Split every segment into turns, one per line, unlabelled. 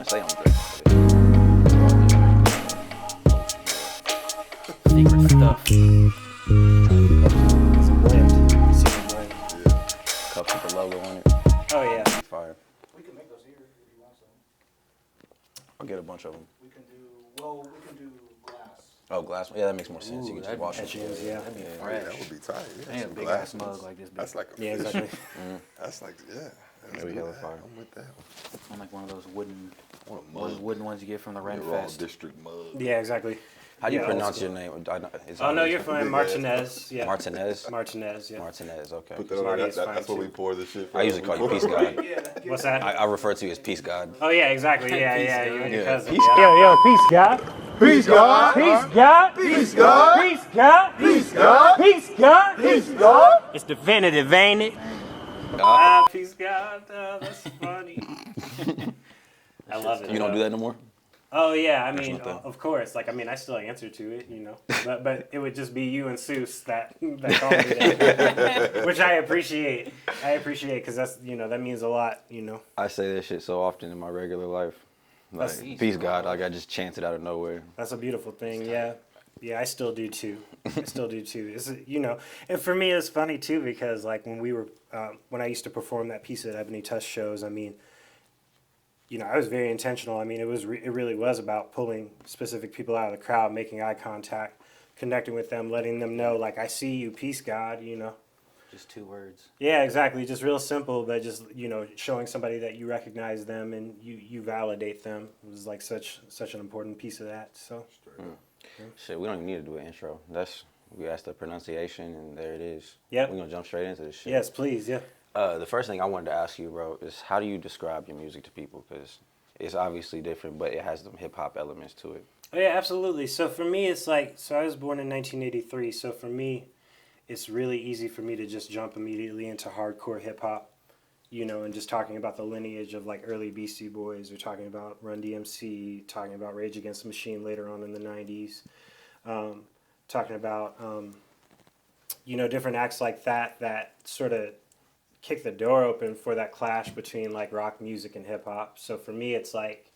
say I'm drinking.
Secret stuff.
It's a blend. Secret blend.
Yeah. Cups with the logo on it.
Oh yeah.
Fire.
We can make those here if you want some.
I'll get a bunch of them.
We can do glass.
Oh, glass. Yeah, that makes more sense.
Ooh,
You can just
that'd
wash
be
it.
catchy, yeah.
That'd be
Yeah.
fresh.
That would be tight. Yeah,
Ain't a
some
big
glass
ass mug
ones.
like this big.
That's like a
Yeah, exactly.
That's like
That'd
Let's
be
do
hella
that.
fire.
I'm with that.
I'm like one of those wooden,
What a
those
mug.
wooden ones you get from the Ren
Raw
Fest.
District mug.
Yeah, exactly.
How do you
Yeah,
pronounce
old
your
school.
name?
Oh no, you're fine.
Big
Martinez. Yeah.
Martinez?
Martinez. Yeah.
Martinez, okay.
Put that on
Marty
there.
is fine,
That's what
too.
we pour this shit for.
I usually call you Peace God.
What's that?
I refer to you as Peace God.
Oh yeah, exactly. Yeah,
Peace
yeah.
God.
You and your
Yeah.
cousin.
Peace
Yeah.
Yo, peace, God.
Peace God.
Peace, God.
Peace God.
Peace, God.
Peace God.
Peace, God.
Peace God.
It's definitive, ain't it?
Peace God. Oh, that's funny. I love it.
You don't do that no more?
Oh yeah, I mean,
nothing.
of course. Like, I mean, I still answer to it, you know. But it would just be you and Seuss that call me that, which I appreciate. I appreciate because that's that means a lot, you know.
I say that shit so often in my regular life. Like,
That's-
Peace God, like I just chant it out of nowhere.
That's a beautiful thing. Yeah. Yeah, I still do too. I still do too. It's, and for me, it's funny too because like when I used to perform that piece at Ebony Tusks shows, I mean, I was very intentional. I mean, it really was about pulling specific people out of the crowd, making eye contact, connecting with them, letting them know like I see you, peace God,
Just 2 words.
Yeah, exactly. Just real simple, but just showing somebody that you recognize them and you validate them was like such an important piece of that. So.
Shit, we don't even need to do an intro. We asked the pronunciation and there it is.
Yep.
We're gonna jump straight into this shit.
Yes, please. Yeah.
The first thing I wanted to ask you, bro, is how do you describe your music to people? Because it's obviously different, but it has some hip hop elements to it.
Oh, yeah, absolutely. So for me, it's like, I was born in 1983. So for me, it's really easy for me to just jump immediately into hardcore hip hop, and just talking about the lineage of like early Beastie Boys. We're talking about Run DMC, talking about Rage Against the Machine later on in the 90s, talking about, different acts like that sort of kick the door open for that clash between like rock music and hip hop. So for me, it's like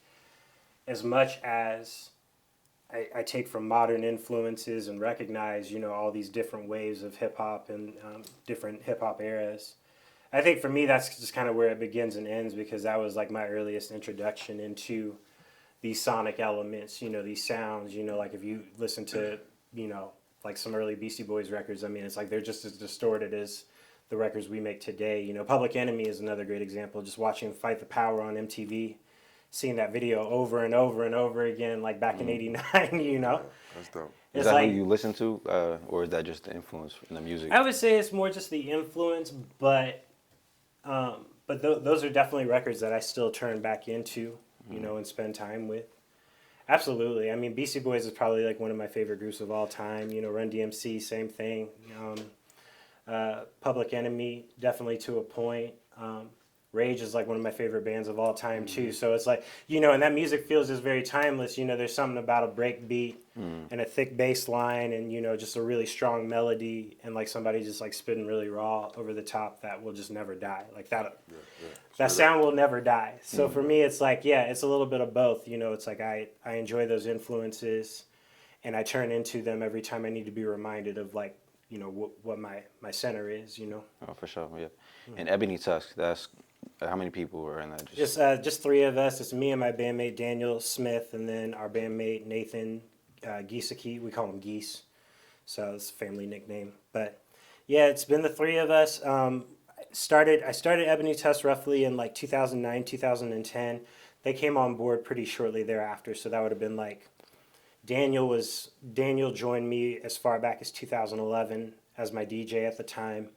as much as I take from modern influences and recognize, all these different waves of hip hop and different hip hop eras. I think for me, that's just kind of where it begins and ends because that was like my earliest introduction into these sonic elements, these sounds, like if you listen to, like some early Beastie Boys records, I mean, it's like they're just as distorted as the records we make today. Public Enemy is another great example. Just watching Fight the Power on MTV, seeing that video over and over and over again, like back in '89.
That's dope.
Is that who you listen to, or is that just the influence in the music?
I would say it's more just the influence, but those are definitely records that I still turn back into, and spend time with. Absolutely. I mean, Beastie Boys is probably like one of my favorite groups of all time. Run DMC, same thing. Public Enemy, definitely to a point. Rage is like one of my favorite bands of all time too. So it's like, and that music feels just very timeless. There's something about a break beat and a thick bass line and, just a really strong melody and like somebody just like spitting really raw over the top that will just never die. Like that, that sound will never die. So for me, it's like, yeah, it's a little bit of both. It's like I enjoy those influences and I turn into them every time I need to be reminded of like, what my center is,
Oh, for sure, yeah. And Ebony Tusks, that's how many people were in that?
Just 3 of us. It's me and my bandmate Daniel Smith, and then our bandmate Nathan Giesecke. We call him Geese, so it's a family nickname. But yeah, it's been the 3 of us. I started Ebony Tusks roughly in like 2009, 2010. They came on board pretty shortly thereafter, so that would have been like Daniel joined me as far back as 2011 as my DJ at the time,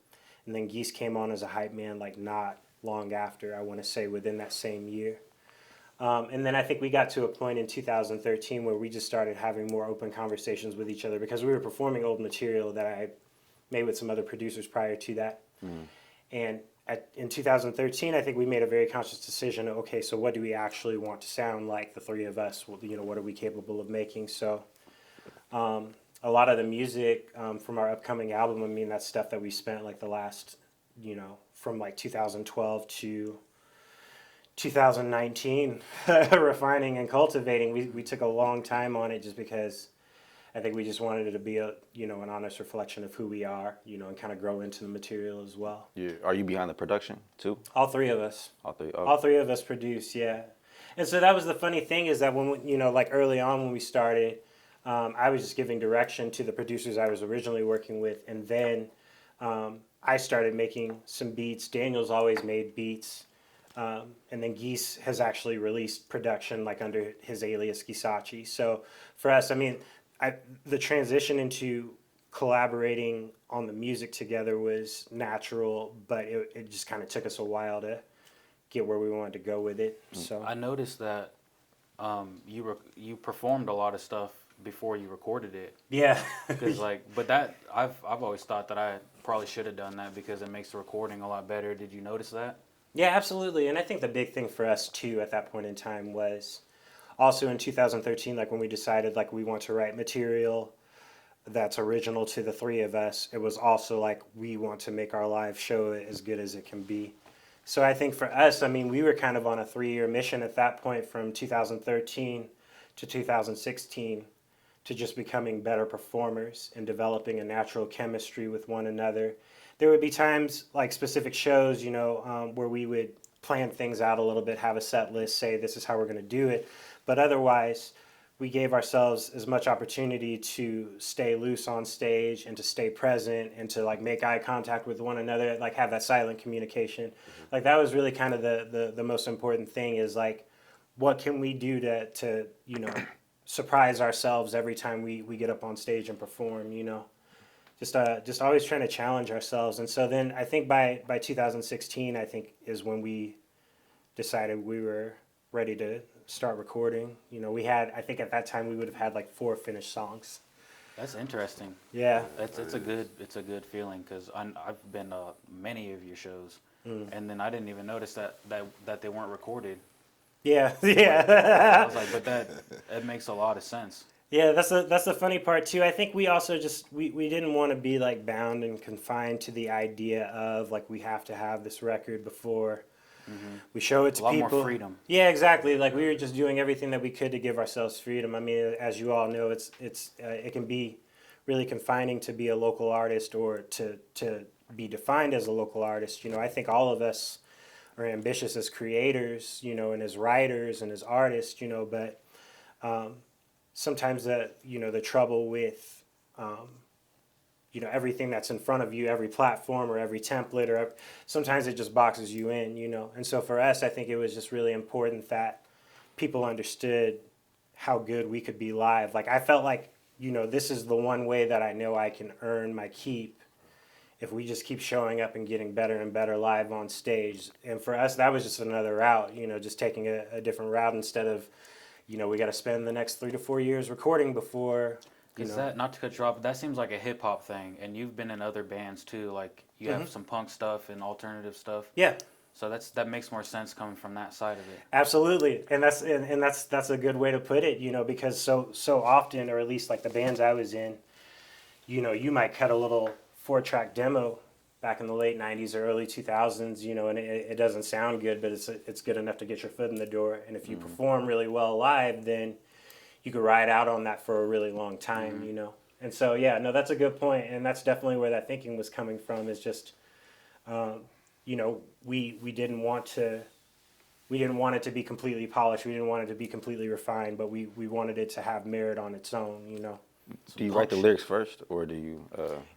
and then Geese came on as a hype man like not long after, I want to say within that same year. And then I think we got to a point in 2013 where we just started having more open conversations with each other because we were performing old material that I made with some other producers prior to that. And in 2013, I think we made a very conscious decision, okay, so what do we actually want to sound like, the 3 of us? Well, what are we capable of making? So a lot of the music from our upcoming album, I mean, that's stuff that we spent like the last, from like 2012 to 2019, refining and cultivating. We took a long time on it just because I think we just wanted it to be a, an honest reflection of who we are, and kind of grow into the material as well.
Yeah. Are you behind the production too?
All three of us.
All three. Oh.
All three of us produce, yeah. And so that was the funny thing is that when like early on when we started, I was just giving direction to the producers I was originally working with, and then I started making some beats. Daniel's always made beats, and then Geese has actually released production like under his alias Gisachi. So for us, I mean, the transition into collaborating on the music together was natural, but it just kind of took us a while to get where we wanted to go with it. So
I noticed that you performed a lot of stuff before you recorded it.
yeah,
Because but that I've always thought that I probably should have done that because it makes the recording a lot better. Did you notice that?
yeah, absolutely. And I think the big thing for us too at that point in time was also in 2013, like when we decided like we want to write material that's original to the three of us, it was also like we want to make our live show as good as it can be. So I think for us, I mean, we were kind of on a 3-year mission at that point from 2013 to 2016 to just becoming better performers and developing a natural chemistry with one another. There would be times like specific shows, where we would plan things out a little bit, have a set list, say this is how we're going to do it. But otherwise, we gave ourselves as much opportunity to stay loose on stage and to stay present and to like make eye contact with one another, like have that silent communication. Like that was really kind of the most important thing is like, what can we do to surprise ourselves every time we get up on stage and perform, just always trying to challenge ourselves. And so then I think by 2016, I think is when we decided we were ready to start recording. We had, I think at that time we would have had like 4 finished songs.
That's interesting.
Yeah.
It's a good feeling because I've been to many of your shows, and then I didn't even notice that they weren't recorded.
Yeah.
I
Yeah.
was like, but that makes a lot of sense.
Yeah, that's the funny part too. I think we also just we didn't want to be like bound and confined to the idea of like we have to have this record before we show it to
A lot
people.
more freedom.
Yeah, exactly. Like we were just doing everything that we could to give ourselves freedom. I mean, as you all know, it can be really confining to be a local artist or to be defined as a local artist. I think all of us are ambitious as creators, and as writers and as artists, but sometimes the trouble with everything that's in front of you, every platform or every template, or sometimes it just boxes you in, And so for us, I think it was just really important that people understood how good we could be live. Like I felt like, this is the one way that I know I can earn my keep if we just keep showing up and getting better and better live on stage. And for us, that was just another route, just taking a different route instead of, we got to spend the next 3 to 4 years recording before.
Is that, not to cut you off, but that seems like a hip hop thing, and you've been in other bands too. Like you have some punk stuff and alternative stuff.
Yeah,
So that makes more sense coming from that side of it.
absolutely, and that's a good way to put it. Because so often, or at least like the bands I was in, you might cut a little 4-track demo back in the late 90s or early 2000s, and it doesn't sound good, but it's good enough to get your foot in the door. And if you perform really well live, then you could ride out on that for a really long time, And so, yeah, no, that's a good point, and that's definitely where that thinking was coming from. Is just, we didn't want it to be completely polished. We didn't want it to be completely refined, but we wanted it to have merit on its own,
Do you write the lyrics first, or do you?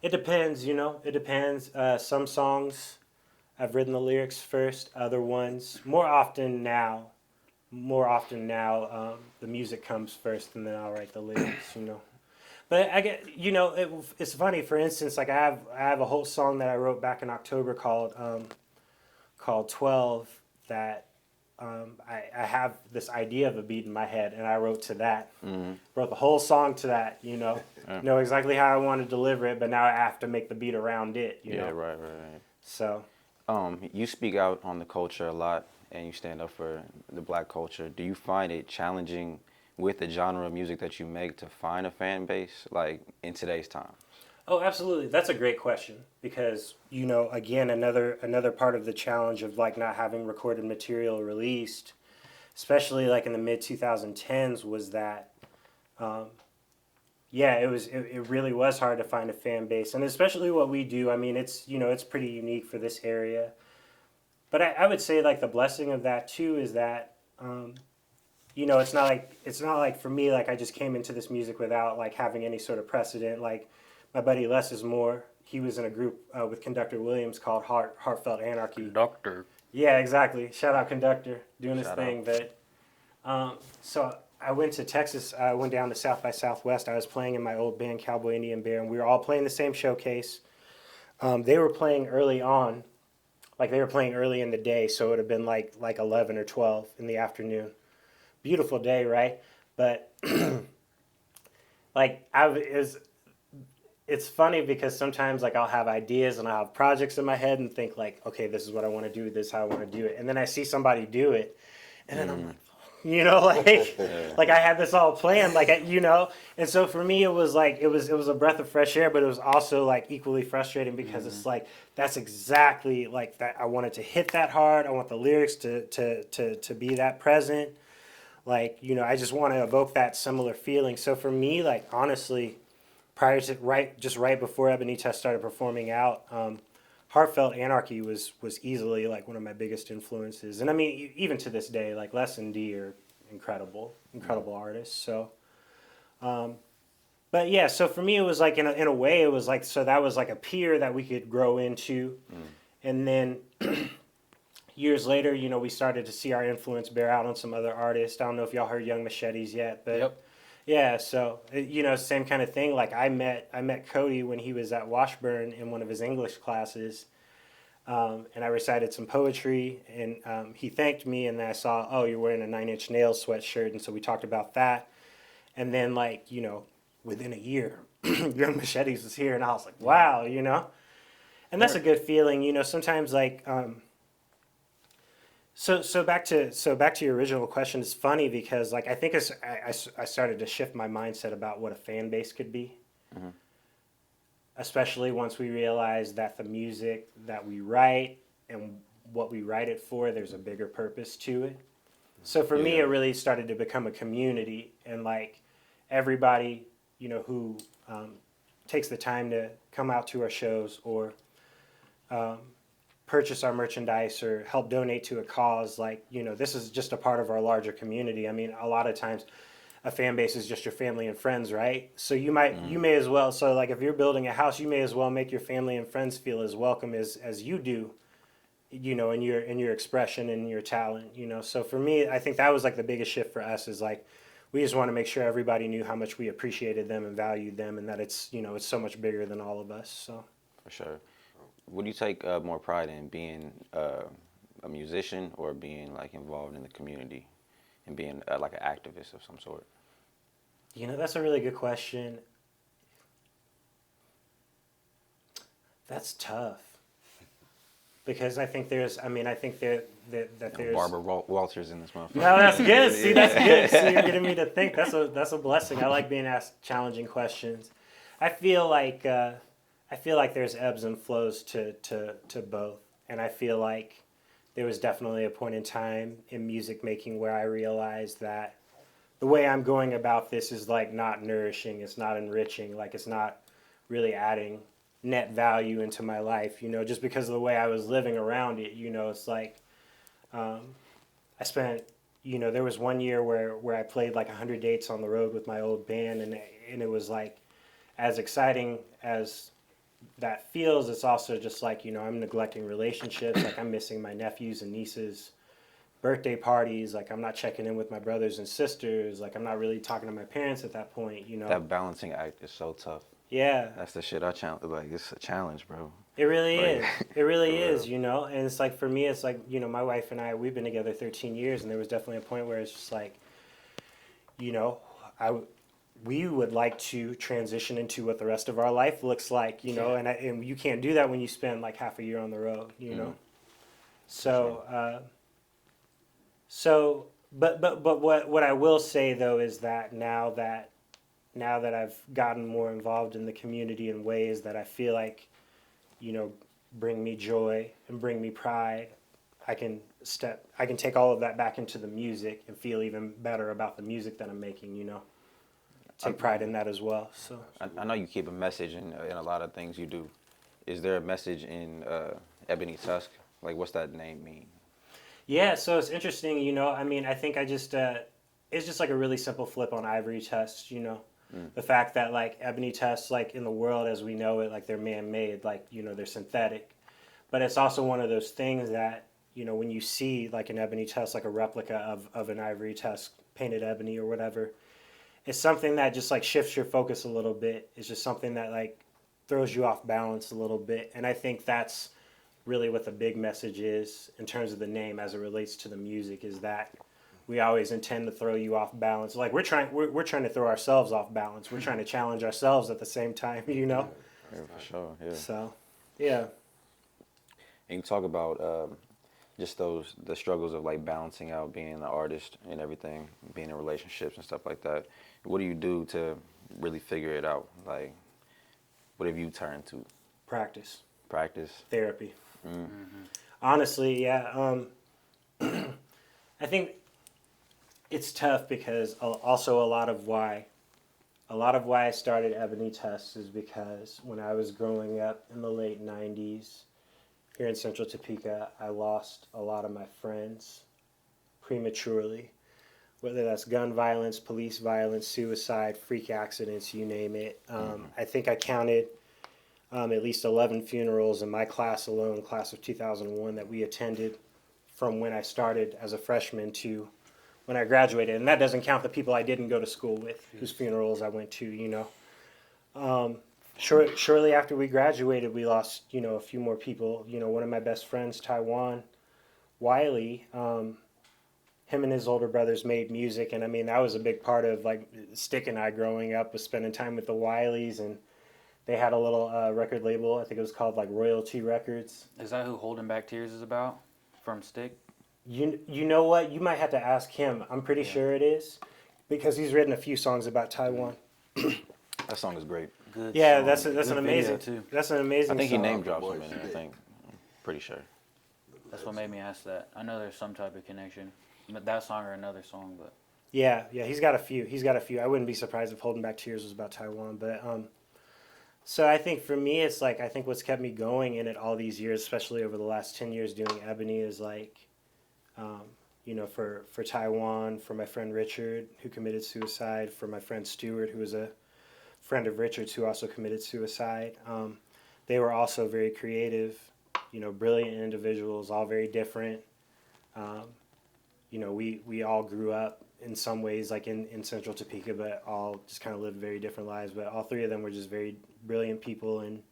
It depends, It depends. Some songs, I've written the lyrics first. Other ones, more often now, the music comes first, and then I'll write the lyrics. But I get, it's funny. For instance, like I have a whole song that I wrote back in October called 12 that. I have this idea of a beat in my head, and I wrote to that. Wrote the whole song to that, Know exactly how I want to deliver it, but now I have to make the beat around it,
Yeah,
know?
right.
So,
You speak out on the culture a lot, and you stand up for the black culture. Do you find it challenging with the genre of music that you make to find a fan base, like in today's time?
Oh, absolutely. That's a great question because, again, another part of the challenge of like not having recorded material released, especially like in the mid 2010s, was that, yeah, it really was hard to find a fan base, and especially what we do. I mean, it's pretty unique for this area. But I would say like the blessing of that too is that, it's not like for me like I just came into this music without like having any sort of precedent. Like my buddy Les is more. He was in a group with Conductor Williams called Heartfelt Anarchy.
Doctor.
Yeah, exactly. Shout out Conductor doing his
Shout
thing. But so I went to Texas. I went down to South by Southwest. I was playing in my old band Cowboy Indian Bear, and we were all playing the same showcase. They were playing early on, like they were playing early in the day, so it would have been like 11 or 12 in the afternoon. Beautiful day, right? But like it's funny because sometimes like I'll have ideas and I'll have projects in my head and think like, okay, this is what I want to do, this is how I want to do it, and then I see somebody do it, and then I'm like, like I had this all planned, like and so for me it was like it was a breath of fresh air, but it was also like equally frustrating because it's like that's exactly like that. I wanted to hit that hard. I want the lyrics to be that present. Like, I just want to evoke that similar feeling. So for me, like, honestly, prior to right before Ebony Tusks started performing out, Heartfelt Anarchy was easily like one of my biggest influences. And I mean, even to this day, like Les and D are incredible artists. So, but yeah, so for me, it was like, in a way, it was like, so that was like a peer that we could grow into. And then years later, we started to see our influence bear out on some other artists. I don't know if y'all heard Young Machetes yet, but
Yep.
yeah, so same kind of thing. Like I met Cody when he was at Washburn in one of his English classes, and I recited some poetry, and he thanked me, and then I saw, oh, you're wearing a 9 Inch Nails sweatshirt, and so we talked about that, and then like within a year, Young Machetes was here, and I was like, wow, and that's a good feeling. Sometimes like. So back to your original question. It's funny because like I think I started to shift my mindset about what a fan base could be, especially once we realized that the music that we write and what we write it for, there's a bigger purpose to it. So for me, it really started to become a community, and like everybody who takes the time to come out to our shows or purchase our merchandise or help donate to a cause, like this is just a part of our larger community. I mean, a lot of times a fan base is just your family and friends, right? So you may as well, so like if you're building a house, you may as well make your family and friends feel as welcome as you do, in your expression and your talent. So for me, I think that was like the biggest shift for us, is like we just want to make sure everybody knew how much we appreciated them and valued them, and that it's it's so much bigger than all of us. So
For sure. Would you take more pride in being a musician or being like involved in the community and being like an activist of some sort?
That's a really good question. That's tough because I think there's
Barbara Walters in this motherfucker.
No, that's good. See, that's good. See, you're getting me to think. That's a blessing. I like being asked challenging questions. I feel like there's ebbs and flows to both, and I feel like there was definitely a point in time in music making where I realized that the way I'm going about this is like not nourishing, it's not enriching, like it's not really adding net value into my life, just because of the way I was living around it. It's like I spent, there was one year where I played like 100 dates on the road with my old band, and it was like, as exciting as that feels, it's also just like, I'm neglecting relationships. Like I'm missing my nephews and nieces' birthday parties. Like I'm not checking in with my brothers and sisters. Like I'm not really talking to my parents at that point,
That balancing act is so tough.
Yeah.
That's the shit I challenge. Like, it's a challenge, bro.
It really
Like,
is. It really is, And it's like, for me, it's like, my wife and I, we've been together 13 years, and there was definitely a point where it's just like, we would like to transition into what the rest of our life looks like, and you can't do that when you spend like half a year on the road, So, but what I will say though is that now now that I've gotten more involved in the community in ways that I feel like, bring me joy and bring me pride, I can take all of that back into the music and feel even better about the music that I'm making, Take pride in that as well. So
I know you keep a message in a lot of things you do. Is there a message in Ebony Tusk? Like, what's that name mean?
yeah, so it's interesting, I think it's just like a really simple flip on Ivory Tusks, The fact that like Ebony Tusks, like in the world as we know it, like they're man-made, like, they're synthetic. But it's also one of those things that, when you see like an Ebony Tusk, like a replica of an Ivory Tusk, painted ebony or whatever, it's something that just like shifts your focus a little bit. It's just something that like throws you off balance a little bit. And I think that's really what the big message is in terms of the name as it relates to the music, is that we always intend to throw you off balance. Like we're trying to throw ourselves off balance. We're trying to challenge ourselves at the same time,
Yeah, for sure. Yeah.
So, yeah.
And you talk about just the struggles of like balancing out being an artist and everything, being in relationships and stuff like that. What do you do to really figure it out? Like, what have you turned to?
Practice.
Therapy.
Honestly, yeah. I think it's tough because also a lot of why I started Ebony Tusks is because when I was growing up in the late 90s here in Central Topeka, I lost a lot of my friends prematurely, whether that's gun violence, police violence, suicide, freak accidents, you name it. I think I counted at least 11 funerals in my class alone, class of 2001, that we attended from when I started as a freshman to when I graduated. And that doesn't count the people I didn't go to school with, whose funerals I went to, Shortly after we graduated, we lost, a few more people. One of my best friends, Taiwan Wiley, him and his older brothers made music. And I mean, that was a big part of like Stick and I growing up, was spending time with the Wileys. And they had a little record label. I think it was called like Royalty Records.
Is that who Holding Back Tears is about? From Stick?
You know what? You might have to ask him. I'm pretty sure it is, because he's written a few songs about Taiwan.
That song is great.
Good
Yeah,
song.
that's
Good
an
video,
amazing.
too.
That's an amazing.
I think he
song.
name drops him in it. I think. I'm pretty sure.
That's what made me ask that. I know there's some type of connection. But that song or another song, but
Yeah, he's got a few. I wouldn't be surprised if Holding Back Tears was about Taiwan, but so I think for me, it's like, I think what's kept me going in it all these years, especially over the last 10 years doing Ebony, is like, for Taiwan, for my friend Richard, who committed suicide, for my friend Stuart, who was a friend of Richard's, who also committed suicide. They were also very creative, brilliant individuals, all very different. We all grew up in some ways like in Central Topeka, but all just kind of lived very different lives. But all three of them were just very brilliant people and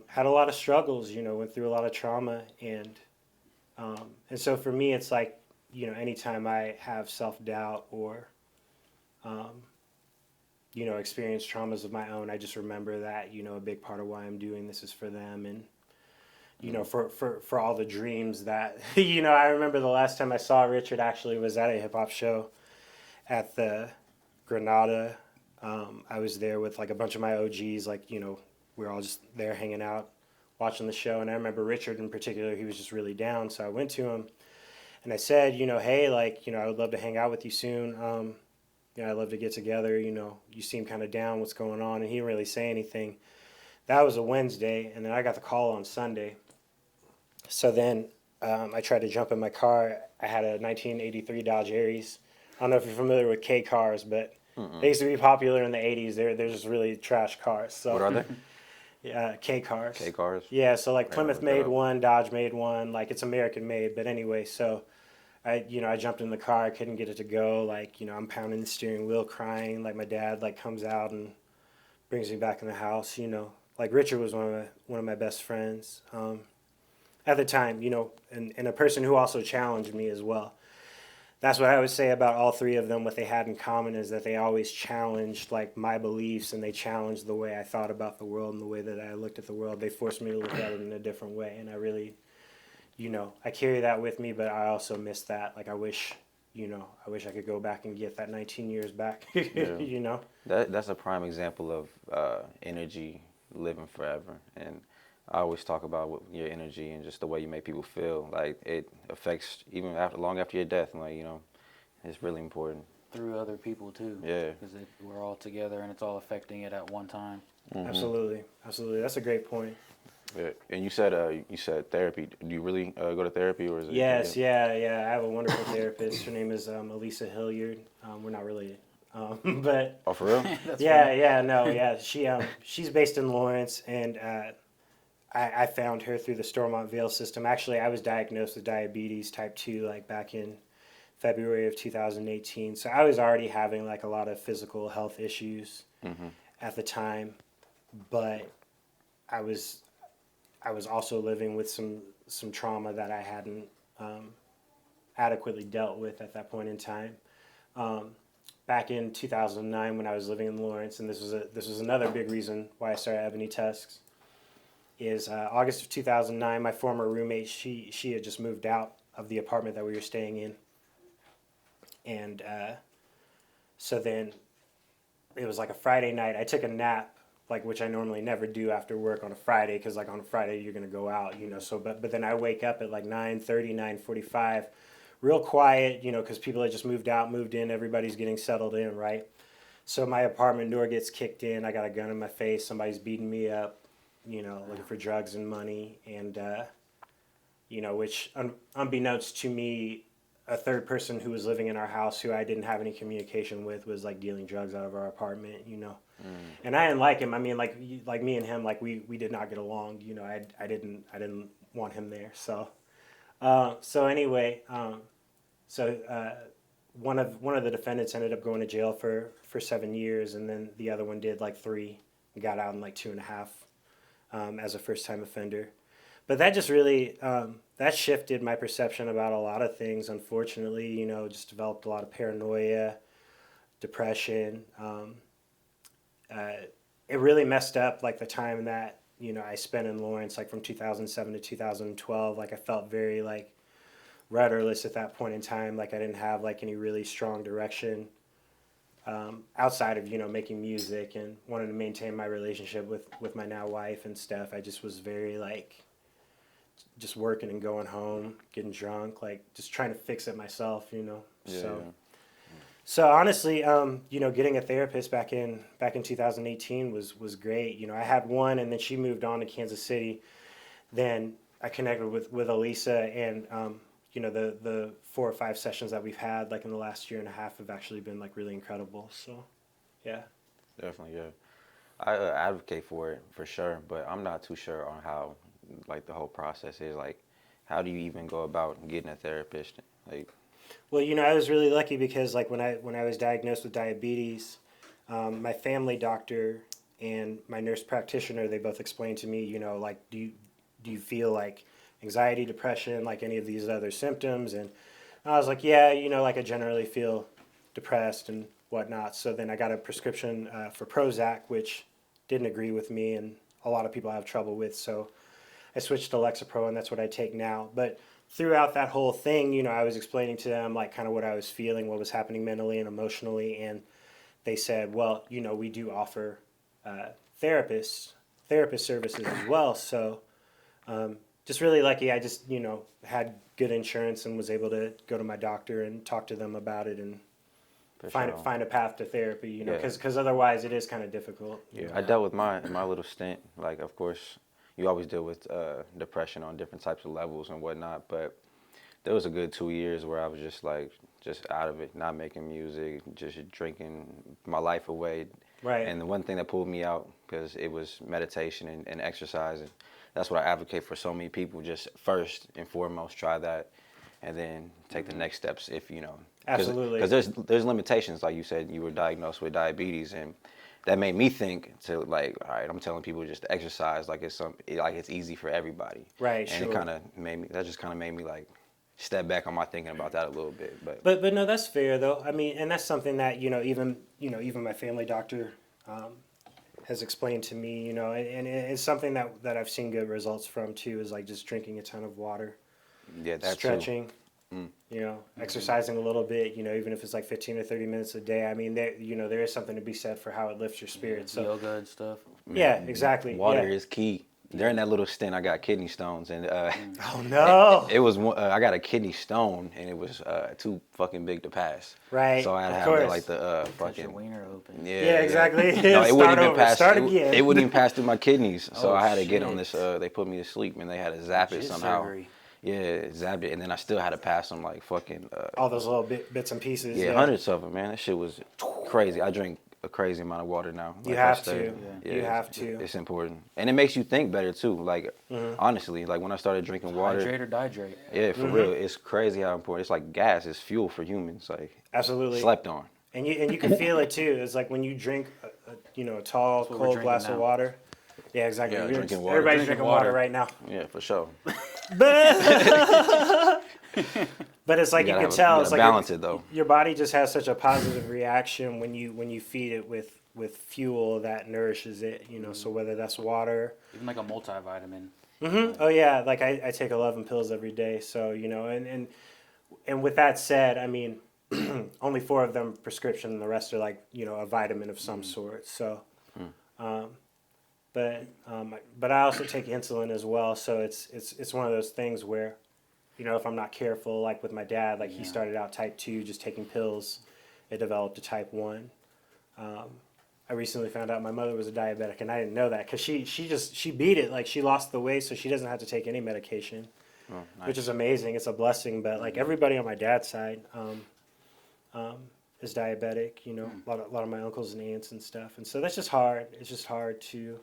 had a lot of struggles, went through a lot of trauma. And so for me, it's like, anytime I have self-doubt or, experience traumas of my own, I just remember that, a big part of why I'm doing this is for them. And, for all the dreams that, I remember the last time I saw Richard actually was at a hip hop show at the Granada. I was there with like a bunch of my OGs, like, we were all just there hanging out, watching the show. And I remember Richard in particular, he was just really down. So I went to him and I said, hey, like, I would love to hang out with you soon. I'd love to get together. You seem kind of down. What's going on? And he didn't really say anything. That was a Wednesday. And then I got the call on Sunday. So then I tried to jump in my car. I had a 1983 Dodge Aries. I don't know if you're familiar with K cars, but they used to be popular in the 80s. They're just really trash cars. So,
What are they?
Yeah, K cars.
K cars.
Yeah, so like Plymouth
look that
made
up.
one, Dodge made one. Like it's American made. But anyway, so I jumped in the car. I couldn't get it to go. Like, I'm pounding the steering wheel, crying. Like my dad like comes out and brings me back in the house. Like Richard was one of my best friends. At the time, and a person who also challenged me as well. That's what I would say about all three of them. What they had in common is that they always challenged like my beliefs, and they challenged the way I thought about the world and the way that I looked at the world. They forced me to look at it in a different way, and I really, I carry that with me, but I also miss that. Like I wish you know, I wish I could go back and get that 19 years back,
Yeah.
you know?
That's a prime example of energy living forever. And I always talk about your energy and just the way you make people feel. Like it affects even long after your death. Like, you know, it's really important.
Through other people too.
Yeah.
Because we're all together and it's all affecting it at one time.
Absolutely. Absolutely. That's a great point.
Yeah. And you said therapy. Do you really go to therapy, or is it?
Yes, yeah. I have a wonderful therapist. Her name is Elisa Hilliard. We're not related. But
Oh, for real?
That's
she's based in Lawrence, and I found her through the Stormont Vale system. Actually, I was diagnosed with diabetes type 2 like back in February of 2018. So I was already having like a lot of physical health issues at the time, but I was also living with some trauma that I hadn't adequately dealt with at that point in time. Back in 2009, when I was living in Lawrence, and this was another big reason why I started Ebony Tusks, is August of 2009. My former roommate, she had just moved out of the apartment that we were staying in, and so then it was like a Friday night. I took a nap, like, which I normally never do after work on a Friday, because like on a Friday you're gonna go out, you know. So but then I wake up at like 9:30, 9:45. Real quiet, you know, because people had just moved out, moved in, everybody's getting settled in, right? So my apartment door gets kicked in, I got a gun in my face, somebody's beating me up, you know, looking for drugs and money, and, you know, which unbeknownst to me, a third person who was living in our house who I didn't have any communication with was like dealing drugs out of our apartment, you know. And I didn't like him. I mean, like me and him, like we did not get along, you know. I didn't want him there. So anyway, one of the defendants ended up going to jail for 7 years, and then the other one did like 3 and got out in like 2.5 as a first time offender. But that just really that shifted my perception about a lot of things. Unfortunately, you know, just developed a lot of paranoia, depression. It really messed up like the time that, you know, I spent in Lawrence, like from 2007 to 2012. Like I felt very like rudderless at that point in time. Like I didn't have like any really strong direction outside of, you know, making music and wanting to maintain my relationship with my now wife and stuff. I just was very like just working and going home, getting drunk, like just trying to fix it myself, you know. So honestly, you know, getting a therapist back in 2018 was great. You know, I had one, and then she moved on to Kansas City. Then I connected with Elisa, and you know, the 4 or 5 sessions that we've had like in the last 1.5 years have actually been like really incredible. So, yeah.
Definitely, yeah. I advocate for it for sure, but I'm not too sure on how like the whole process is. Like, how do you even go about getting a therapist? Like,
Well, you know, I was really lucky because like when I was diagnosed with diabetes, my family doctor and my nurse practitioner, they both explained to me, you know, like do you feel like anxiety, depression, like any of these other symptoms? And I was like, yeah, you know, like I generally feel depressed and whatnot. So then I got a prescription for Prozac, which didn't agree with me, and a lot of people have trouble with. So I switched to Lexapro, and that's what I take now. But throughout that whole thing, you know, I was explaining to them like kind of what I was feeling, what was happening mentally and emotionally, and they said, well, you know, we do offer therapist services as well. So just really lucky. I just, you know, had good insurance and was able to go to my doctor and talk to them about it and find a path to therapy, you know, because otherwise it is kind of difficult.
yeah, I dealt with my little stint. Like, of course, you always deal with depression on different types of levels and whatnot, but there was a good 2 years where I was just out of it, not making music, just drinking my life away.
Right.
And the one thing that pulled me out, because it was meditation and exercise, and that's what I advocate for so many people. Just first and foremost, try that, and then take the next steps if, you know.
Absolutely.
Because there's limitations. Like you said, you were diagnosed with diabetes, and that made me think to like, all right, I'm telling people just to exercise like it's easy for everybody.
Right.
And
sure.
it kind of made me like step back on my thinking about that a little bit.
But no, that's fair though. I mean, and that's something that even my family doctor has explained to me. You know, and it's something that I've seen good results from too. Is like just drinking a ton of water,
yeah, that's
stretching. You know, exercising a little bit, you know, even if it's like 15 or 30 minutes a day. I mean, there is something to be said for how it lifts your spirits. So,
Yoga and stuff.
yeah, exactly.
Water
yeah.
is key. During that little stint, I got kidney stones, and
Oh, no.
it was I got a kidney stone, and it was too fucking big to pass.
Right,
So I had to
of
have
course.
like the
Cut your
fucking
wiener open.
Yeah, exactly.
No, it
Start
wouldn't even
over.
pass.
Start
it,
again.
it wouldn't even pass through my kidneys. So
Oh,
I had to get on
shit.
this. They put me to sleep, and they had to zap it
Legit
somehow.
surgery.
Yeah, zapped it, and then I still had to pass them like fucking.
All those little bits and pieces.
Yeah, hundreds of them, man. That shit was crazy. I drink a crazy amount of water now.
You
Like, I
have
stay-
to. You have to.
It's important, and it makes you think better too. Like honestly, like when I started drinking water,
Hydrate or dihydrate.
yeah, for real, it's crazy how important. It's like gas. It's fuel for humans. Like
Absolutely.
slept on.
And you can feel it too. It's like when you drink a tall,
what we're
cold
drinking
glass of
now.
water. Yeah, exactly.
Yeah,
We're-
drinking water.
Everybody's
Drinking
drinking water
water.
right now.
Yeah, for sure.
But it's like you
gotta
can
have-
tell.
you
It's
gotta
like
balance it though.
your body just has such a positive reaction when you feed it with fuel that nourishes it. You know, so whether that's water.
Even like a multivitamin.
Oh yeah, like I take 11 pills every day. So you know, and with that said, I mean, only 4 of them prescription, and the rest are like a vitamin of some sort. So, but I also take insulin as well. So it's one of those things where, if I'm not careful, like with my dad, like he started out type 2, just taking pills. It developed a type 1. I recently found out my mother was a diabetic, and I didn't know that because she beat it. Like she lost the weight, so she doesn't have to take any medication,
Oh, nice.
which is amazing. It's a blessing. But like everybody on my dad's side is diabetic. A lot of my uncles and aunts and stuff, and so that's just hard. It's just hard to.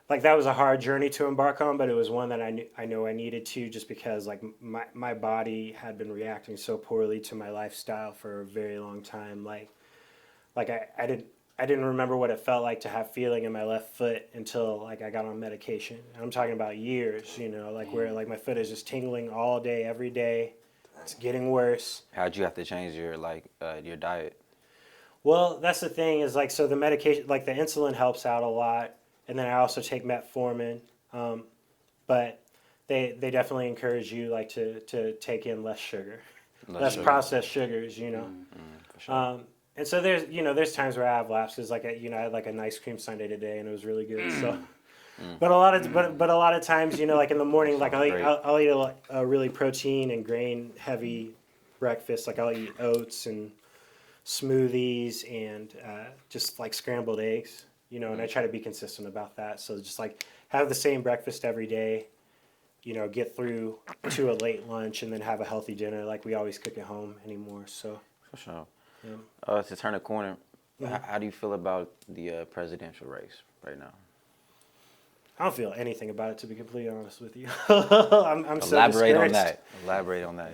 Like that was a hard journey to embark on, but it was one that I know I needed to, just because like my body had been reacting so poorly to my lifestyle for a very long time. Like I didn't remember what it felt like to have feeling in my left foot until like I got on medication. And I'm talking about years, like where like my foot is just tingling all day, every day. It's getting worse.
How'd you have to change your your diet?
Well, that's the thing is like, so the medication, like the insulin helps out a lot. And then I also take metformin. But they definitely encourage you like to take in less sugar, less
sugar.
processed sugars,
For sure.
And so there's times where I have lapses. Like I had like an ice cream sundae today, and it was really good. So, but a lot of times, like in the morning, like
Sounds great.
I'll eat a really protein and grain heavy breakfast. Like I'll eat oats and smoothies and just like scrambled eggs. And I try to be consistent about that. So just like have the same breakfast every day. Get through to a late lunch and then have a healthy dinner like we always cook at home anymore. So.
For sure.
Yeah.
To turn a corner, how do you feel about the presidential race right now?
I don't feel anything about it, to be completely honest with you. I'm so
Elaborate on
discouraged.
that. Elaborate on that.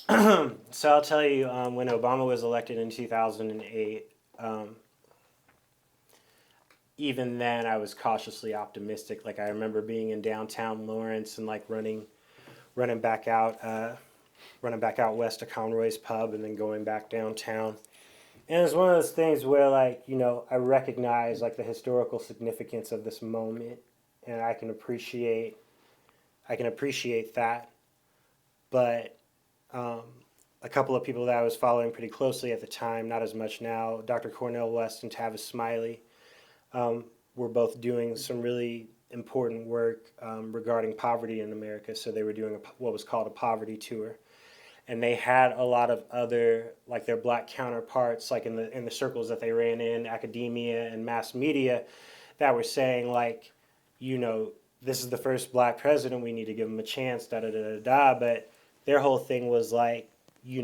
Yeah.
So I'll tell you, when Obama was elected in 2008, even then I was cautiously optimistic. Like I remember being in downtown Lawrence and like running back out west to Conroy's Pub and then going back downtown. And it's one of those things where like, I recognize like the historical significance of this moment, and I can appreciate that. But a couple of people that I was following pretty closely at the time, not as much now, Dr. Cornel West and Tavis Smiley, were both doing some really important work regarding poverty in America. So they were doing what was called a poverty tour. And they had a lot of other, like their black counterparts, like in the circles that they ran in, academia and mass media, that were saying like, this is the first black president, we need to give him a chance, da da da da da. But their whole thing was like, we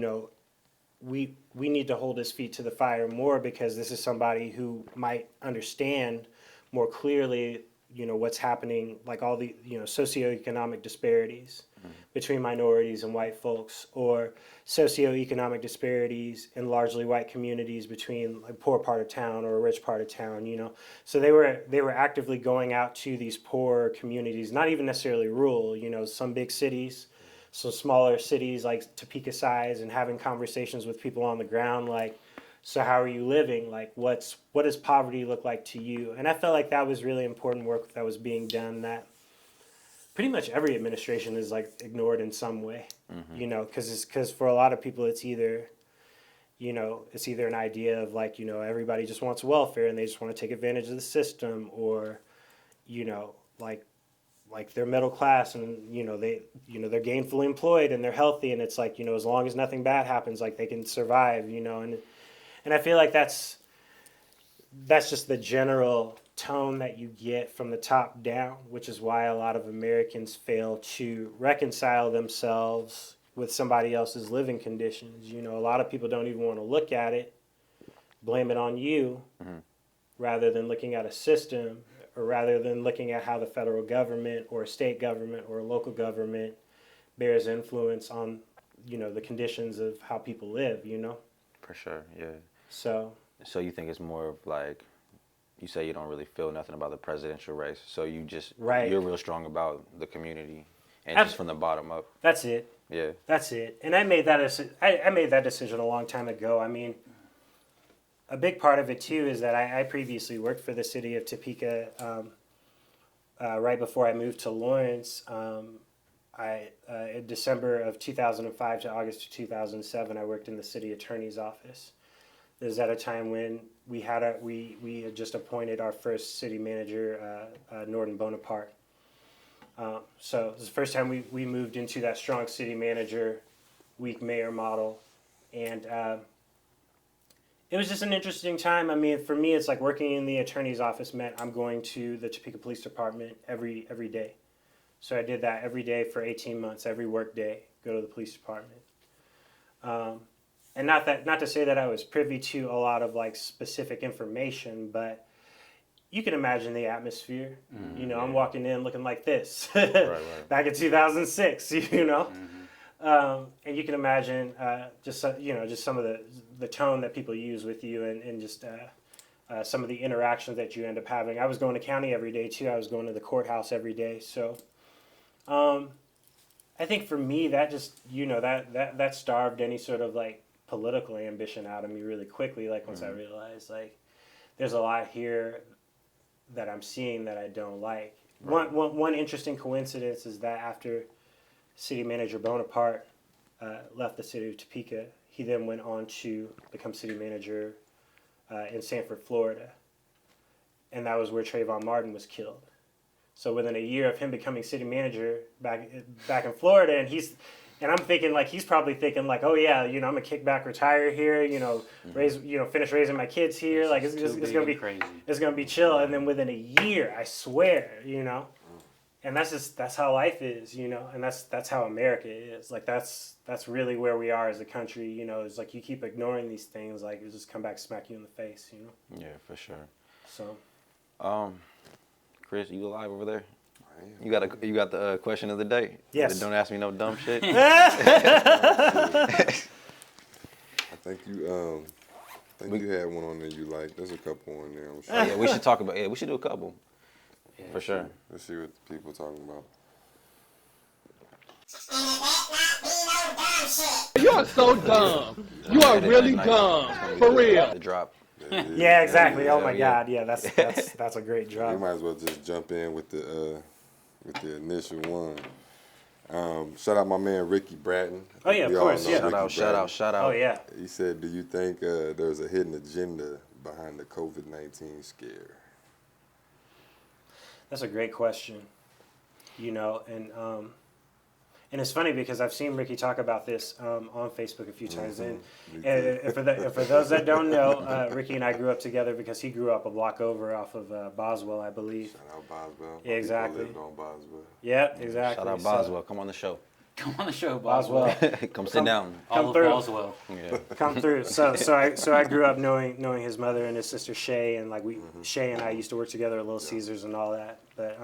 need to hold his feet to the fire more, because this is somebody who might understand more clearly, what's happening, like all the, socioeconomic disparities between minorities and white folks, or socioeconomic disparities in largely white communities between a poor part of town or a rich part of town, So they were actively going out to these poor communities, not even necessarily rural, some big cities, some smaller cities like Topeka size, and having conversations with people on the ground like, so how are you living? Like, what does poverty look like to you? And I felt like that was really important work that was being done, pretty much every administration is like ignored in some way, you know, because for a lot of people it's either, you know, it's either an idea of like, you know, everybody just wants welfare and they just want to take advantage of the system, or, you know, like they're middle class and they're gainfully employed and they're healthy, and it's like, you know, as long as nothing bad happens, like they can survive, you know, and I feel like that's just the general tone that you get from the top down, which is why a lot of Americans fail to reconcile themselves with somebody else's living conditions. You know, a lot of people don't even want to look at it, blame it on you, rather than looking at a system, or rather than looking at how the federal government or a state government or a local government bears influence on, you know, the conditions of how people live, you know?
For sure, yeah.
So
you think it's more of like, you say you don't really feel nothing about the presidential race, so you just,
Right.
you're real strong about the community and
Abs-
just from the bottom up.
that's it.
Yeah.
That's it. And I made that I made that decision a long time ago. I mean, a big part of it too is that I previously worked for the city of Topeka. Right before I moved to Lawrence, in December of 2005 to August of 2007, I worked in the city attorney's office. It was at a time when we had just appointed our first city manager, Norton Bonaparte. So it was the first time we moved into that strong city manager, weak mayor model. And it was just an interesting time. I mean, for me, it's like working in the attorney's office meant I'm going to the Topeka Police Department every day. So I did that every day for 18 months, every work day, go to the police department. And not to say that I was privy to a lot of like specific information, but you can imagine the atmosphere. You know, I'm walking in looking like this
right.
back in 2006, you know? And you can imagine just some of the tone that people use with you, and just some of the interactions that you end up having. I was going to county every day too. I was going to the courthouse every day. So I think for me that just, you know, that starved any sort of like political ambition out of me really quickly. Like once I realized like there's a lot here that I'm seeing that I don't like. Right. One interesting coincidence is that after City Manager Bonaparte left the city of Topeka, he then went on to become city manager in Sanford, Florida. And that was where Trayvon Martin was killed. So within a year of him becoming city manager back in Florida, and I'm thinking like he's probably thinking like, oh yeah, you know, I'm gonna kick back, retire here, you know, finish raising my kids here, like it's gonna be crazy. It's gonna be chill. And then within a year, I swear, you know, and that's how life is, you know, and that's how America is. Like that's really where we are as a country, you know. It's like you keep ignoring these things, like it just come back smack you in the face, you know.
Yeah, for sure.
So.
Chris, you alive over there? You got the question of the day.
Yes.
Don't ask me no dumb shit.
I think you had one on there you like. There's a couple on there, I'm sure.
Yeah, we should talk about. Yeah, we should do a couple.
Yeah,
for sure.
Let's see what the people talking about.
You are so dumb. You are really dumb. For real.
The drop.
Yeah, exactly. Oh my
yeah.
God, yeah, that's a great
We
drop.
might as well just jump in with the initial one. Shout out my man Ricky Bratton.
Oh, yeah, of
We all
course,
know
yeah.
Ricky
Shout out.
Oh yeah.
He said, "Do you think there's a hidden agenda behind the COVID-19 scare?"
That's a great question. You know, and it's funny because I've seen Ricky talk about this on Facebook a few times. And for those that don't know, Ricky and I grew up together because he grew up a block over off of Boswell, I believe.
Shout out Boswell.
Yeah, exactly.
People lived on Boswell.
Yeah, exactly.
Shout out Boswell. Come on the show.
Come on the show,
Boswell.
Come sit down.
All of
through.
Boswell.
Yeah.
Come through. So I grew up knowing his mother and his sister Shay, and like Shay and I used to work together at Little Caesars and all that. But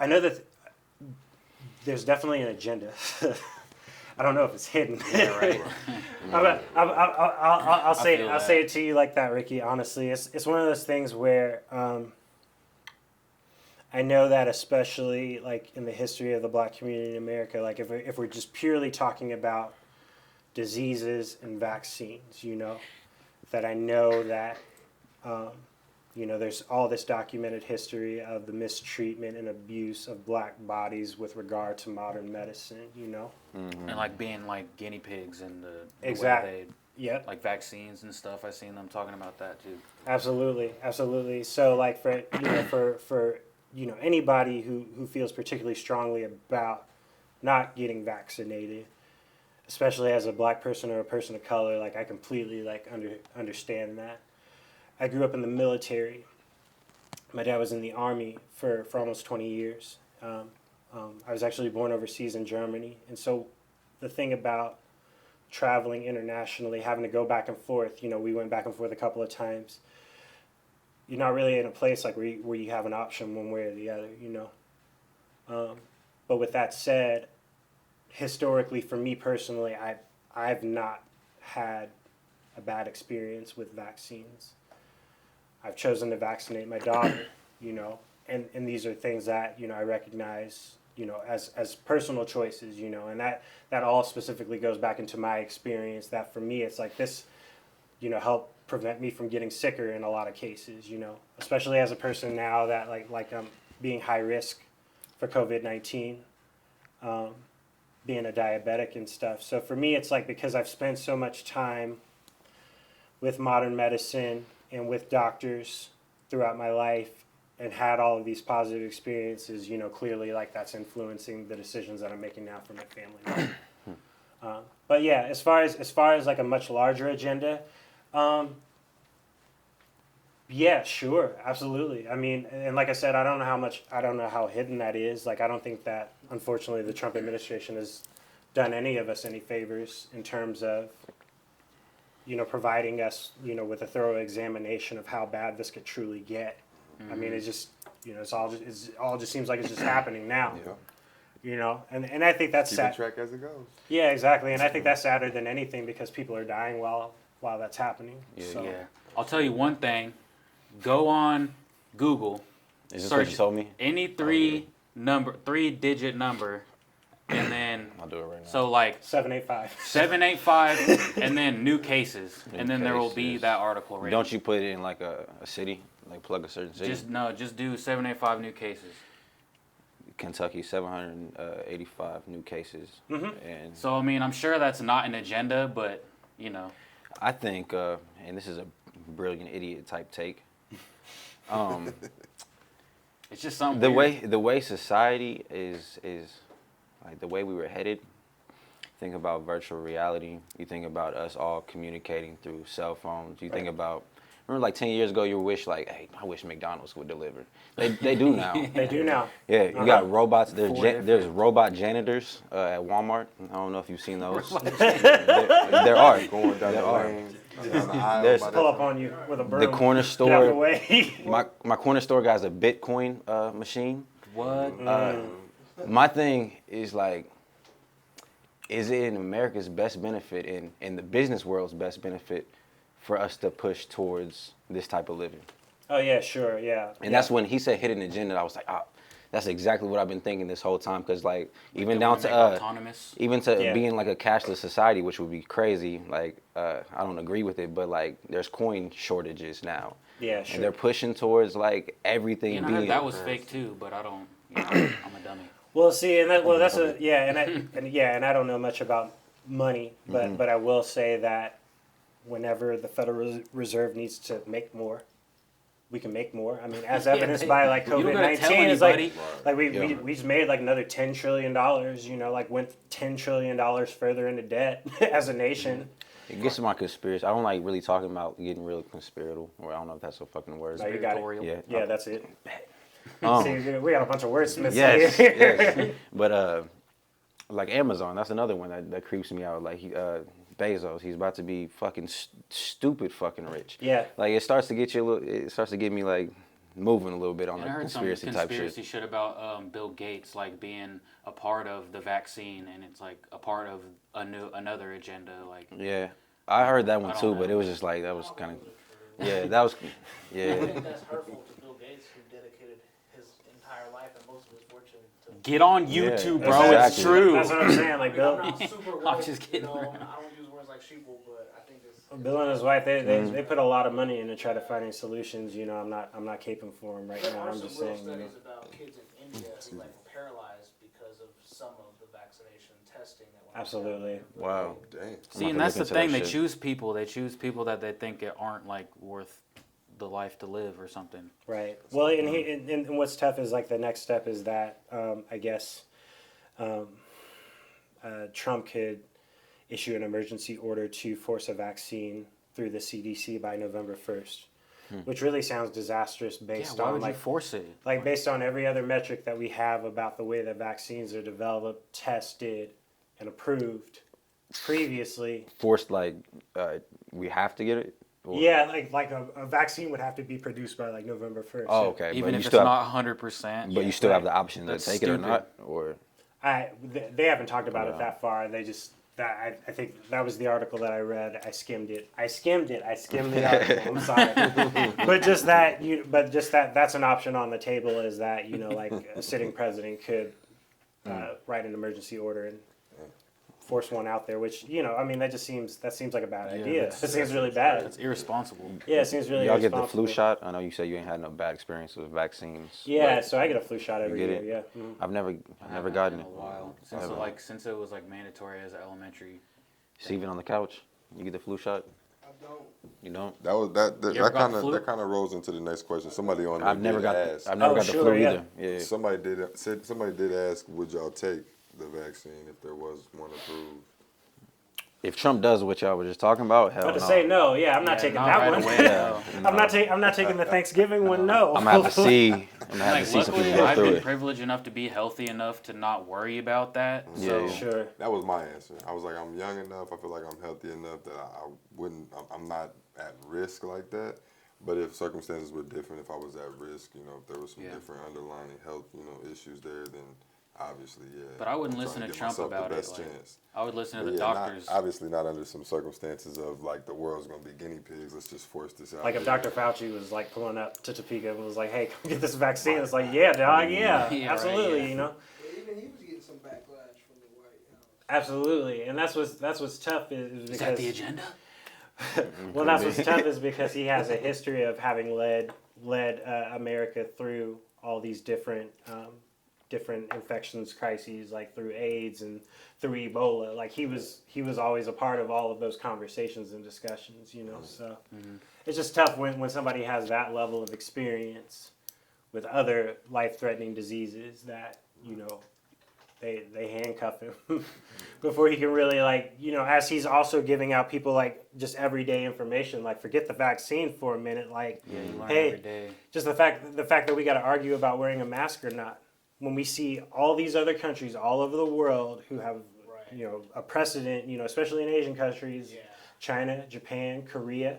I know that there's definitely an agenda. I don't know if it's hidden.
Yeah, right.
I'll say
feel
I'll say it to you like that, Ricky. Honestly, it's one of those things where I know that especially like in the history of the Black community in America, like if we're just purely talking about diseases and vaccines, you know, that I know that You know, there's all this documented history of the mistreatment and abuse of black bodies with regard to modern medicine, you know?
And like being like guinea pigs and the
Exactly.
way they,
Yep.
like vaccines and stuff. I've seen them talking about that too.
Absolutely, absolutely. So, like for for anybody who feels particularly strongly about not getting vaccinated, especially as a black person or a person of color, like I completely understand that. I grew up in the military. My dad was in the army for almost 20 years. I was actually born overseas in Germany, and so the thing about traveling internationally, having to go back and forth, we went back and forth a couple of times. You're not really in a place like where you have an option one way or the other, But with that said, historically, for me personally, I've not had a bad experience with vaccines. I've chosen to vaccinate my daughter, and these are things that, I recognize, as personal choices, and that all specifically goes back into my experience that for me, it's like this, helped prevent me from getting sicker in a lot of cases, especially as a person now that like I'm being high risk for COVID-19, being a diabetic and stuff. So for me, it's like because I've spent so much time with modern medicine and with doctors throughout my life and had all of these positive experiences, clearly like that's influencing the decisions that I'm making now for my family. But yeah, as far as like a much larger agenda, yeah, sure, absolutely. I mean, and like I said, I don't know how hidden that is. Like, I don't think that, unfortunately, the Trump administration has done any of us any favors in terms of, providing us, with a thorough examination of how bad this could truly get. I mean, it's just, it all just seems like it's just happening now.
Yeah.
And I think that's
Keep
sad.
track as it goes.
Yeah, exactly. And I think that's sadder than anything because people are dying while that's happening.
Yeah.
So.
Yeah. I'll tell you one thing. Go on Google.
Is this what you told me?
Any three-digit number, and then
I'll do it right now.
so like
785.
785, and then new cases, and then there will be
cases.
that article. Written.
Don't you put it in like a city, like plug a certain city?
Just do 785 new cases.
Kentucky, 785 new cases. And
So I mean, I'm sure that's not an agenda, but
I think, and this is a brilliant idiot type take.
it's just something.
The
weird.
way society is like the way we were headed. Think about virtual reality. You think about us all communicating through cell phones. You think about, remember like 10 years ago, you wish like, hey, I wish McDonald's would deliver. They do now.
They do now.
Yeah, you got robots.
Four
There's robot janitors at Walmart. I don't know if you've seen those. there are.
Going down
There
the
are.
lane, down the aisle.
There's-
by
Pull
that-
up on you with a broom.
The corner
Get out the
store.
way.
My corner store guy's a Bitcoin machine.
What?
My thing is like, is it in America's best benefit and in the business world's best benefit for us to push towards this type of living?
Oh yeah, sure, yeah.
And that's when he said hidden agenda. I was like, that's exactly what I've been thinking this whole time. Because like even
They
down
wanna
to
make autonomous.
even to
Yeah.
being like a cashless society, which would be crazy. Like I don't agree with it, but like there's coin shortages now.
Yeah, sure.
And they're pushing towards like everything
I
being.
heard that was fake too, but I don't. I'm a dummy.
Well, see, and and I don't know much about money, but I will say that whenever the Federal Reserve needs to make more, we can make more. I mean, as evidenced by like
You don't gotta tell
COVID-19, it's like
anybody.
we just made like another $10 trillion. Like went $10 trillion further into debt as a nation.
It gets to my conspiracy. I don't like really talking about getting real conspiratorial, or I don't know if that's a fucking word.
No, you got it.
Conspiratorial.
Yeah.
Yeah, that's it.
Um,
See, we got a bunch of wordsmiths
Yes,
here.
yes. But like Amazon, that's another one that creeps me out. Like Bezos, he's about to be fucking stupid fucking rich.
Yeah.
Like it starts to get you a little. It starts to get me like moving a little bit on
And I
the
heard some
conspiracy type
conspiracy
shit.
shit about Bill Gates like being a part of the vaccine, and it's like a part of another agenda. Like
Yeah, I heard that one
I don't
too,
know.
but it was just like that was kind of. Yeah, that was.
I
Yeah.
think that's hurtful to Bill Gates, who dedicated his entire life and most of his fortune to.
get on YouTube, bro.
exactly.
It's true.
That's what I'm saying. Like
I'm
Bill.
not super
I'm
woke,
just kidding
I
around.
don't use words like sheeple, but I think it's
Bill and his wife, they put a lot of money into try to finding solutions. You know, I'm not caping for them right
There
now.
are
I'm
some
just
real
saying. You know.
studies about kids in India who like were paralyzed because of some of the vaccination testing that went
Absolutely.
Wow.
Damn.
See,
I'm
and
gonna
that's the
look into
thing.
that
They
shit.
choose people. They choose people that they think aren't like worth the life to live or something.
Right. Well, and what's tough is like the next step is that I guess Trump could issue an emergency order to force a vaccine through the CDC by November 1st, which really sounds disastrous based
Yeah, why
on
would you
like
force it?
like based on every other metric that we have about the way that vaccines are developed, tested, and approved previously.
Forced like we have to get it. Or-
Yeah, like a vaccine would have to be produced by like November 1st.
Oh, okay.
Even
but
if
you
it's
still
not 100%.
but you still have
right.
the option to
That's
take it or
stupid.
not, or
They haven't talked about
Yeah.
it that far. They just that I think that was the article that I read. I skimmed it. I skimmed the article. I'm sorry, but just that's an option on the table. Is that like a sitting president could write an emergency order and force one out there, which I mean that seems like a bad idea. It seems really bad.
It's irresponsible.
Yeah, it seems really.
y'all get the flu
irresponsible.
shot. I know you said you ain't had no bad experience with vaccines.
Yeah,
but
so I get a flu shot every
get
year.
it?
Yeah. Mhm.
I've never
Haven't
gotten
in
it.
a while since it was like mandatory as elementary.
Even on the couch, you get the flu shot.
I don't.
You don't.
That was that
You ever got
that kind of rolls into the next question. Somebody on there
I've never
did
got.
ask.
I've never
Oh,
got the
sure,
flu
yeah.
either. Yeah.
Somebody did ask, would y'all take the vaccine if there was one approved?
If Trump does what y'all were just talking about, hell
But to
no.
say no, yeah, I'm not
Yeah,
taking
not
that
right
one.
away,
Yeah.
no.
I'm not taking the Thanksgiving one. No.
I'm gonna have to see. I'm gonna have
Like,
to see some
luckily,
people go
I've
through
been
it.
privileged enough to be healthy enough to not worry about that. So
Yeah.
Sure.
That was my answer. I was like, I'm young enough. I feel like I'm healthy enough that I wouldn't. I'm not at risk like that. But if circumstances were different, if I was at risk, if there was some
Yeah.
different underlying health, issues there, then obviously, yeah.
But I wouldn't
I'm
listen
trying
to
give
Trump
myself the
about it,
best
like-
chance.
I would listen to
But
the
yeah,
doctors.
obviously not under some circumstances of like the world's gonna be guinea pigs. Let's just force this out.
Like if
there.
Dr. Fauci was like pulling up to Topeka and was like, "Hey, come get this vaccine." It's like, "Yeah, dog, yeah,
Yeah, right,
absolutely,"
yeah.
Well, even he was getting some backlash from the White House.
Absolutely, and that's what's tough is because
Is that the agenda?
well, that's what's tough is because he has a history of having led America through all these different infections crises, like through AIDS and through Ebola. Like he was always a part of all of those conversations and discussions. So it's just tough when somebody has that level of experience with other life-threatening diseases that they handcuff him before he can really as he's also giving out people like just everyday information, like forget the vaccine for a minute, like
Yeah, you learn
hey,
every day.
just the fact that we got to argue about wearing a mask or not when we see all these other countries all over the world who have a precedent, especially in Asian countries,
Yeah.
China, Japan, Korea,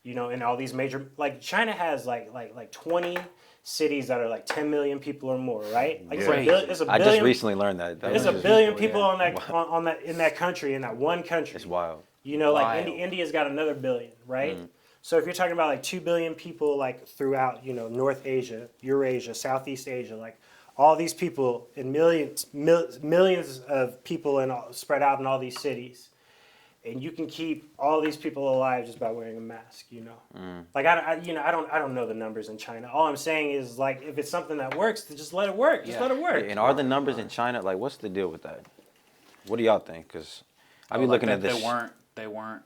and all these major, like China has like 20 cities that are like 10 million people or more, right? Like
Yeah.
it's a
I
billion.
just recently learned that.
There's a
was
billion
people,
people
yeah.
in that country, in that one country.
It's wild.
Like
Wild.
India's got another billion, right? So if you're talking about like 2 billion people like throughout, North Asia, Eurasia, Southeast Asia, like all these people in millions of people spread out in all these cities, and you can keep all these people alive just by wearing a mask, Like I don't know the numbers in China. All I'm saying is like if it's something that works, then just let it work. Just
Yeah.
let it work.
And are the numbers in China like? What's the deal with that? What do y'all think? Because I be looking at this.
They weren't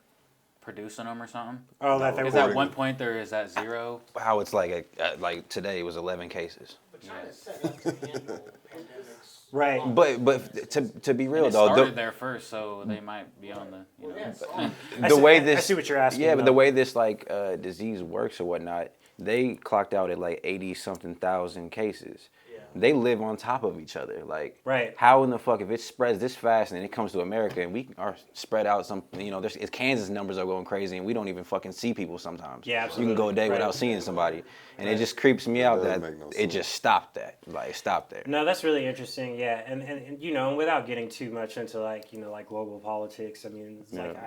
producing them or something.
Oh, that they
Is
were.
at one point there is that zero?
How it's like like today it was 11 cases.
But China's set up to handle pandemics.
Right.
But to be real
It
though,
started there first, so they might be on the.
Well, yeah, it's on.
the way
I
this
see what you're asking.
yeah, but
though.
the way this like disease works or whatnot, they clocked out at like 80 something thousand cases.
Yeah.
They live on top of each other. Like,
Right.
how in the fuck if it spreads this fast and then it comes to America and we are spread out some, there's Kansas numbers are going crazy and we don't even fucking see people sometimes.
Yeah,
You can go a day
absolutely.
without
Right.
seeing somebody, and it just creeps me out
doesn't
that
make no
it
sense.
just stopped that. Like, it stopped there.
No, that's really interesting. Yeah, and without getting too much into like global politics, I mean, it's like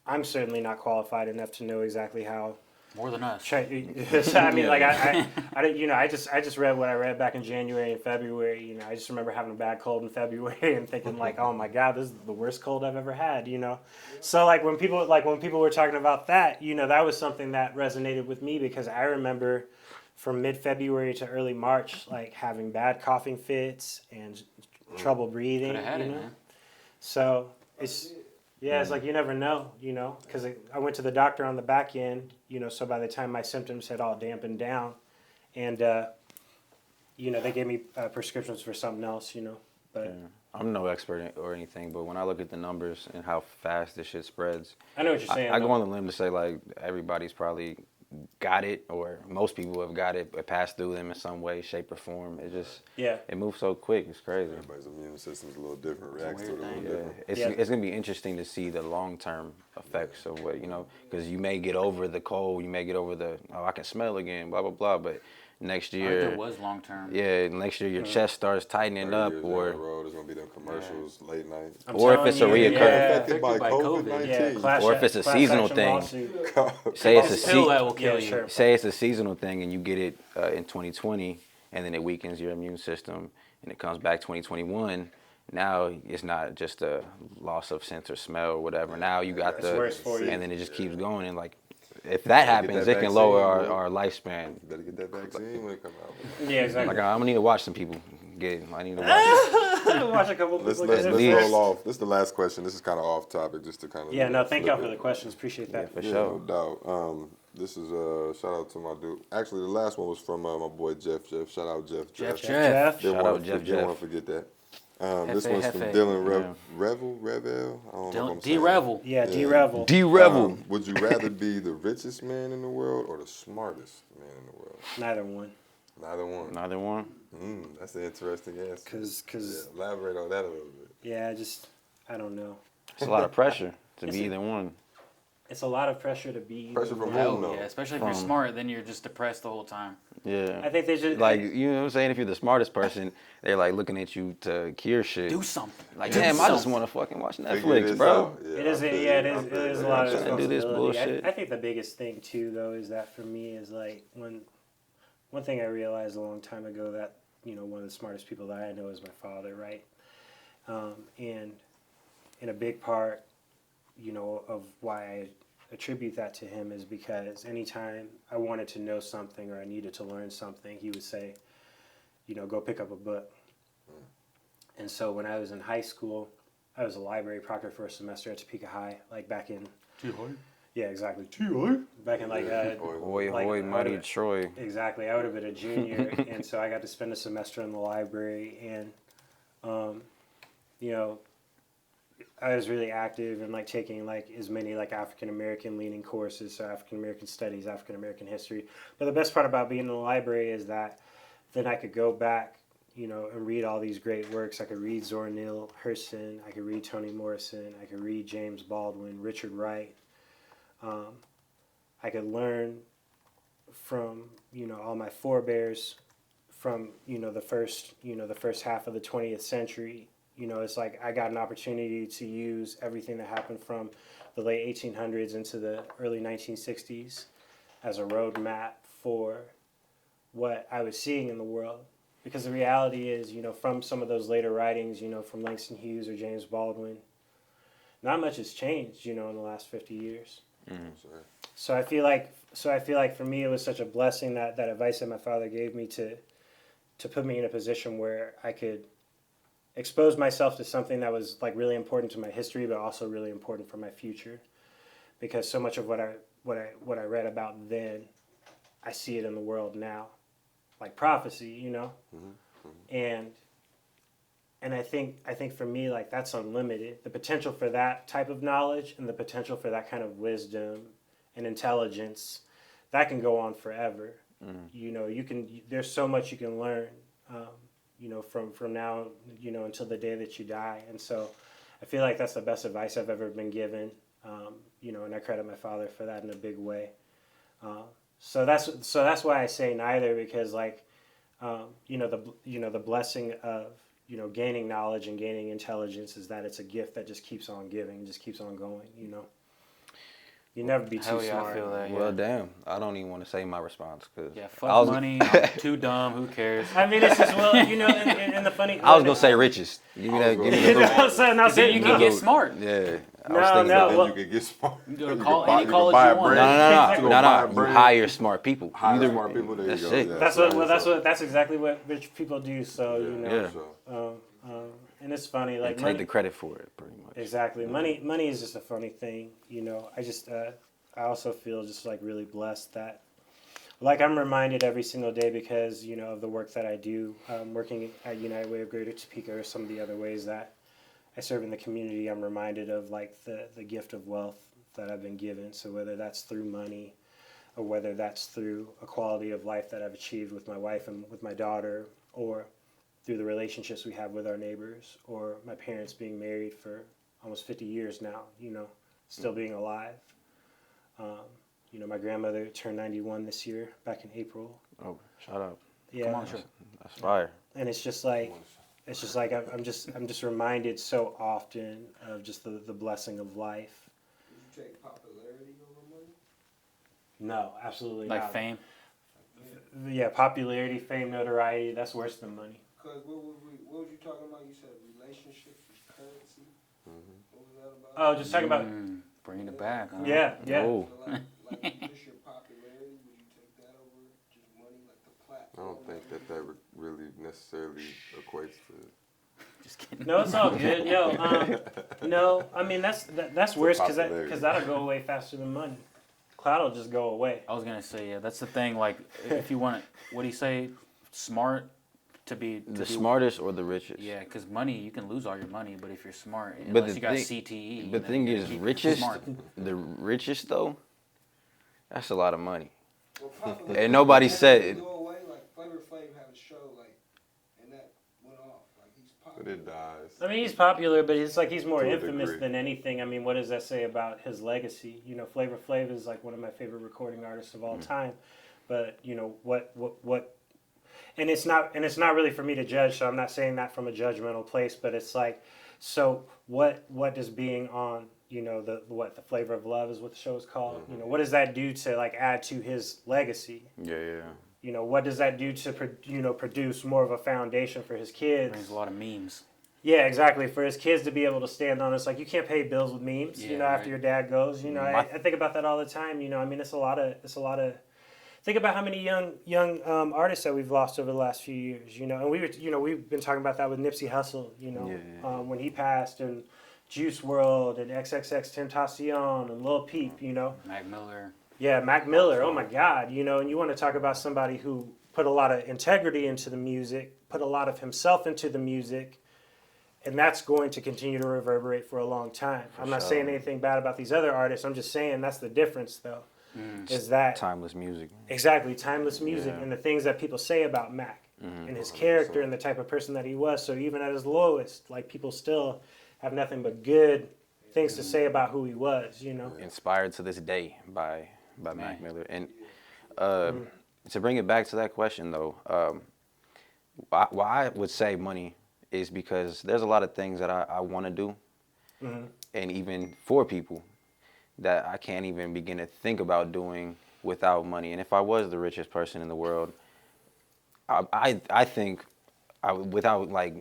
I'm certainly not qualified enough to know exactly how
More than us.
So, I mean, like I just read what I read back in January and February. You know, I just remember having a bad cold in February and thinking like, oh my God, this is the worst cold I've ever had. You know, so like when people were talking about that, you know, that was something that resonated with me because I remember from mid-February to early March, like having bad coughing fits and trouble breathing.
Could have had
you
it,
know,
man.
so it's. Yeah, it's like you never know, you know, because I went to the doctor on the back end, you know, so by the time my symptoms had all dampened down, and, you know, they gave me prescriptions for something else, you know. But
Yeah. I'm no expert or anything, but when I look at the numbers and how fast this shit spreads,
I know what you're saying.
I go on the limb to say like everybody's probably got it, or most people have got it, it passed through them in some way, shape, or form. It just it moves so quick. It's crazy.
Everybody's immune system's a little different, reacts to it a little
Yeah,
different.
it's gonna be interesting to see the long term effects of what because you may get over the cold, you may get over the I can smell again, blah blah blah, but next year
There was long term.
Yeah, next year your chest starts tightening up,
Years
or
down the road, there's gonna be them commercials late night.
or if it's a reoccurring,
Affected by COVID-19.
or if it's a seasonal thing. Say it's a
Pill that will kill you.
Say it's a seasonal thing, and you get it in 2020, and then it weakens your immune system, and it comes back 2021. Now it's not just a loss of sense or smell or whatever. Now you got and then it just keeps going, and like if that happens, it can lower our lifespan.
You better get that vaccine when it comes out.
Yeah, exactly.
Like I'm gonna need to watch some people get it. I need to watch.
Watch a couple
Let's
people get it
roll off. This is the last question. This is kind of off topic, just to kind of.
Yeah, no, thank y'all for the questions. Appreciate that.
For
Yeah,
sure.
no doubt. This is shout out to my dude. Actually, the last one was from my boy Jeff. Shout out Jeff.
Jeff.
Shout out Jeff.
Didn't want to forget that. This one's from Dylan Revel. I don't know if I'm saying
D-Revel.
Yeah, D-Revel.
D-Revel.
Would you rather be the richest man in the world or the smartest man in the world?
Neither one.
Neither one.
Neither one.
That's an interesting answer.
Cause
Elaborate on that a little bit.
yeah, I don't know.
It's a lot of pressure to be either one.
It's a lot of pressure to be.
Pressure from
Hell
whom, though?
yeah, especially if you're smart, then you're just depressed the whole time.
Yeah.
I think they should
Like, you know what I'm saying? If you're the smartest person, they're like looking at you to cure shit.
Do something.
Like,
Do
damn, I just
something.
want to fucking watch
Figure
Netflix,
this
bro.
out.
It is.
I feel
Yeah,
you.
it is a lot of
trying to do this
responsibility.
bullshit.
I think the biggest thing too, though, is that for me is like one thing I realized a long time ago that one of the smartest people that I know is my father, right? And in a big part, of why I attribute that to him is because anytime I wanted to know something or I needed to learn something, he would say, go pick up a book. And so when I was in high school, I was a library proctor for a semester at Topeka High, like back in. Yeah, exactly. Back in
Hoy, Mighty Troy.
Exactly. I would have been a junior, and so I got to spend a semester in the library, and I was really active in taking as many African American leaning courses, so African American studies, African American history. But the best part about being in the library is that then I could go back, and read all these great works. I could read Zora Neale Hurston, I could read Toni Morrison, I could read James Baldwin, Richard Wright. I could learn from all my forebears from the first half of the 20th century. It's like I got an opportunity to use everything that happened from the late 1800s into the early 1960s as a roadmap for what I was seeing in the world. Because the reality is, from some of those later writings, from Langston Hughes or James Baldwin, not much has changed, in the last 50 years.
Mm-hmm.
So I feel like for me it was such a blessing that advice that my father gave me to put me in a position where I could expose myself to something that was really important to my history, but also really important for my future, because so much of what I read about then, I see it in the world now, like prophecy, and I think for me that's unlimited. The potential for that type of knowledge and the potential for that kind of wisdom and intelligence, that can go on forever. There's so much you can learn. From now, until the day that you die. And so I feel like that's the best advice I've ever been given, and I credit my father for that in a big way. So that's why I say neither, because the blessing of, gaining knowledge and gaining intelligence is that it's a gift that just keeps on giving, just keeps on going, You never be too
Hell yeah,
smart.
I feel that. Yeah.
Well, damn. I don't even want to say my response because
Yeah, fuck money. I'm too dumb. Who cares?
I mean, it's just and the funny.
I was gonna say richest. Give me that. Give me
You know
the
what I'm saying? Now,
Then you can get smart.
Yeah. I
No,
was thinking
no,
about
Then
well-
you can get smart.
You go to
can
call-
buy-
any
you can
college
buy
you
a
want.
brand.
No,
buy a
You
brand.
hire smart people.
Hire smart people. There
That's
you go.
it.
Yeah,
That's
so
what that's exactly what rich people do. So you know,
Yeah.
So,
and it's funny. Like
And take
money,
the credit for it, pretty much.
exactly. Money is just a funny thing. You know, I also feel just like really blessed that, like I'm reminded every single day because you know of the work that I do, working at United Way of Greater Topeka or some of the other ways that I serve in the community. I'm reminded of like the gift of wealth that I've been given. So whether that's through money, or whether that's through a quality of life that I've achieved with my wife and with my daughter, or through the relationships we have with our neighbors, or my parents being married for almost 50 years now, you know, still being alive. You know, my grandmother turned 91 this year, back in April.
Oh, shout out.
Yeah,
Come on, sure.
That's fire.
and it's just like I'm just reminded so often of just the blessing of life.
Would you take popularity over money?
No, absolutely
Like
not.
fame.
Yeah, popularity, fame, notoriety. That's worse than money.
Because what was you talking about? You said relationships is currency.
Mm-hmm.
What was that about?
Oh, just talking about.
Bringing it back. Huh?
Yeah, yeah.
Oh.
So like just your popularity, would you take that over just money, like the
I
platform?
don't think that really necessarily equates to.
Just kidding.
No, it's all good. No. I mean that's worse because
popularity.
that'll go away faster than money. Cloud will just go away.
I was gonna say, yeah, that's the thing. Like, if you want, what do you say? Smart to be
The smartest or the richest?
Yeah, because money, you can lose all your money, but if you're smart,
But
unless
the
you got
thing-
CTE.
But the thing
you gotta
is,
keep it
richest,
smart.
the richest though, that's a lot of money.
Well, popularity
And nobody
doesn't
said-
go away. Like Flavor Flav had a show like, and that went off. Like he's
But
popular.
it dies.
I mean, he's popular, but it's like he's more
To a
infamous
degree.
than anything. I mean, what does that say about his legacy? You know, Flavor Flav is like one of my favorite recording artists of all time. But you know what, and it's not really for me to judge. So I'm not saying that from a judgmental place. But it's like, so what does being on, you know, the Flavor of Love is what the show is called. You know, what does that do to like add to his legacy?
Yeah.
You know, what does that do to produce more of a foundation for his kids?
Brings a lot of memes.
Yeah, exactly. For his kids to be able to stand on, it's like you can't pay bills with memes.
Yeah,
you know, after
right.
your dad goes. You know, I think about that all the time. You know, I mean, it's a lot of. Think about how many young artists that we've lost over the last few years. You know, and we've been talking about that with Nipsey Hussle. You know, when he passed, and Juice WRLD and XXXTentacion and Lil Peep. You know,
Mac Miller.
yeah, Mac Miller. Oh my God, you know, and you want to talk about somebody who put a lot of integrity into the music, put a lot of himself into the music, and that's going to continue to reverberate for a long time. I'm not saying anything bad about these other artists. I'm just saying that's the difference, though, is that
Timeless music.
exactly timeless music
Yeah.
and the things that people say about Mac and his character and the type of person that he was. So even at his lowest, like people still have nothing but good things to say about who he was. You know.
Inspired to this day by Mac Miller. And to bring it back to that question though, why I would say money is because there's a lot of things that I want to do, and even for people that I can't even begin to think about doing without money. And if I was the richest person in the world, I think without like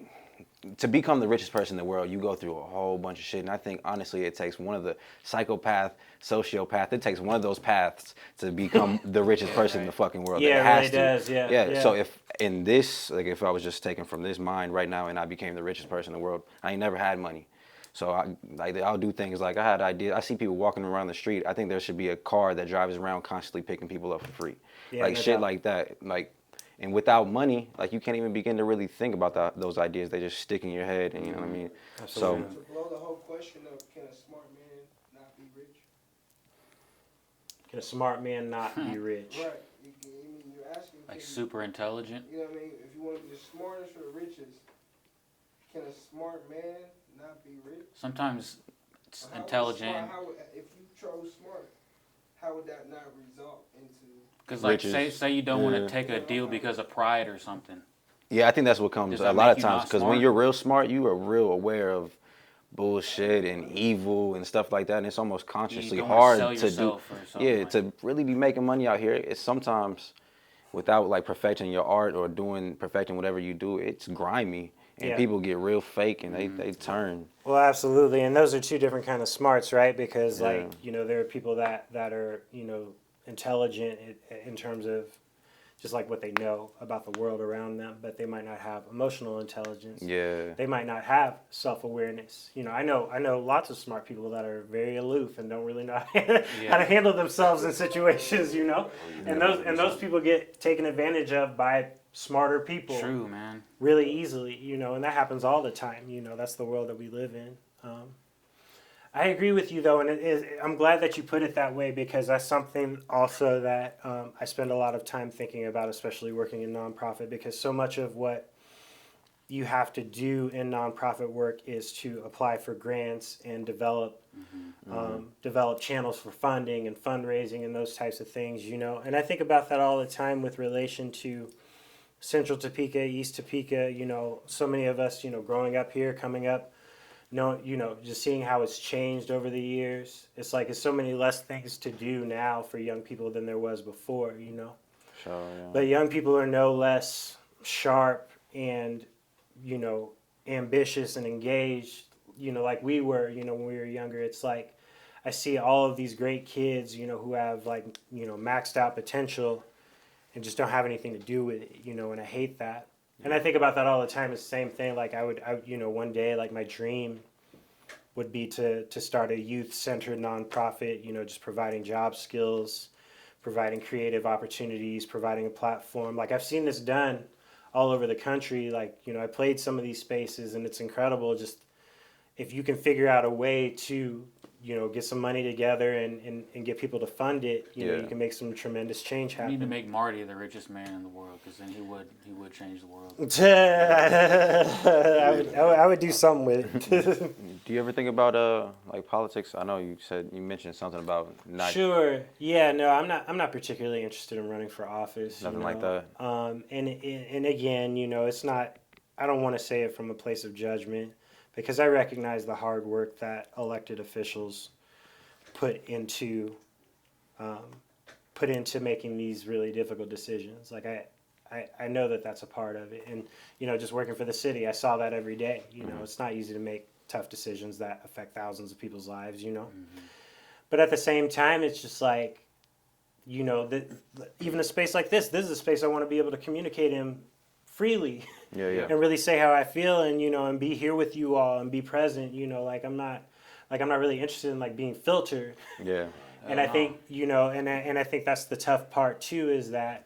to become the richest person in the world, you go through a whole bunch of shit. And I think honestly, it takes one of the psychopath, sociopath. It takes one of those paths to become the richest person in the fucking world.
Yeah,
it
it
has
really
to.
does, yeah.
So if I was just taken from this mind right now and I became the richest person in the world, I ain't never had money. So I'll do things like I had ideas. I see people walking around the street. I think there should be a car that drives around constantly picking people up for free.
Yeah,
Like
no
shit
doubt.
like that. Like, and without money, like you can't even begin to really think about those ideas. They just stick in your head, and you know what I mean.
Absolutely.
To blow the whole question up, can a smart man not be rich?
Can a smart man not be rich?
Right. I mean, you're asking.
Like
can
super intelligent.
You know what I mean? If you want to be the smartest or the richest, can a smart man not be rich?
Sometimes it's
Or how would
intelligent.
if you chose smart, how would that not result into?
Because like
Riches.
say you don't want
Yeah.
to take a deal because of pride or something.
Yeah, I think that's what comes
Does
a
that
lot
make
of
you
times
not
because when
smart?
you're real smart, you are real aware of bullshit and evil and stuff like that, and it's almost consciously
don't wanna
hard
sell
to do.
yourself or something
Yeah,
like
to really be making money out here, it's sometimes without like perfecting your art or perfecting whatever you do, it's grimy. And
Yeah.
people get real fake and they turn.
Well, absolutely, and those are two different kind of smarts, right? Because
Yeah.
like there are people that are intelligent in terms of just like what they know about the world around them, but they might not have emotional intelligence.
Yeah.
They might not have self-awareness. I know lots of smart people that are very aloof and don't really know how to handle themselves in situations. And those people get taken advantage of by smarter people.
True, man.
Really easily, and that happens all the time. That's the world that we live in. I agree with you though, and I'm glad that you put it that way, because that's something also that I spend a lot of time thinking about, especially working in nonprofit, because so much of what you have to do in nonprofit work is to apply for grants and develop channels for funding and fundraising and those types of things, And I think about that all the time with relation to Central Topeka, East Topeka, so many of us, growing up here, coming up, just seeing how it's changed over the years. It's so many less things to do now for young people than there was before,
Sure, yeah.
But young people are no less sharp and, ambitious and engaged, like we were, when we were younger. It's like I see all of these great kids, who have maxed out potential and just don't have anything to do with it, and I hate that. And I think about that all the time. It's the same thing. Like I one day, like my dream would be to start a youth-centered nonprofit, just providing job skills, providing creative opportunities, providing a platform. Like I've seen this done all over the country. Like, I played some of these spaces and it's incredible. Just if you can figure out a way to, get some money together and get people to fund it, you can make some tremendous change
We
happen.
need to make Marty the richest man in the world, because then he would change the world.
I would do something with it.
Do you ever think about like politics? I know you mentioned something about not
Sure. Yeah. No, I'm not particularly interested in running for office.
Nothing like that.
And again, it's not. I don't want to say it from a place of judgment, because I recognize the hard work that elected officials put into making these really difficult decisions. Like I know that that's a part of it, and just working for the city, I saw that every day. It's not easy to make tough decisions that affect thousands of people's lives. But at the same time, it's just like, even a space like this is a space I want to be able to communicate in freely.
Yeah.
And really say how I feel, and and be here with you all and be present. Like I'm not really interested in like being filtered.
Yeah.
And I think and I think that's the tough part too, is that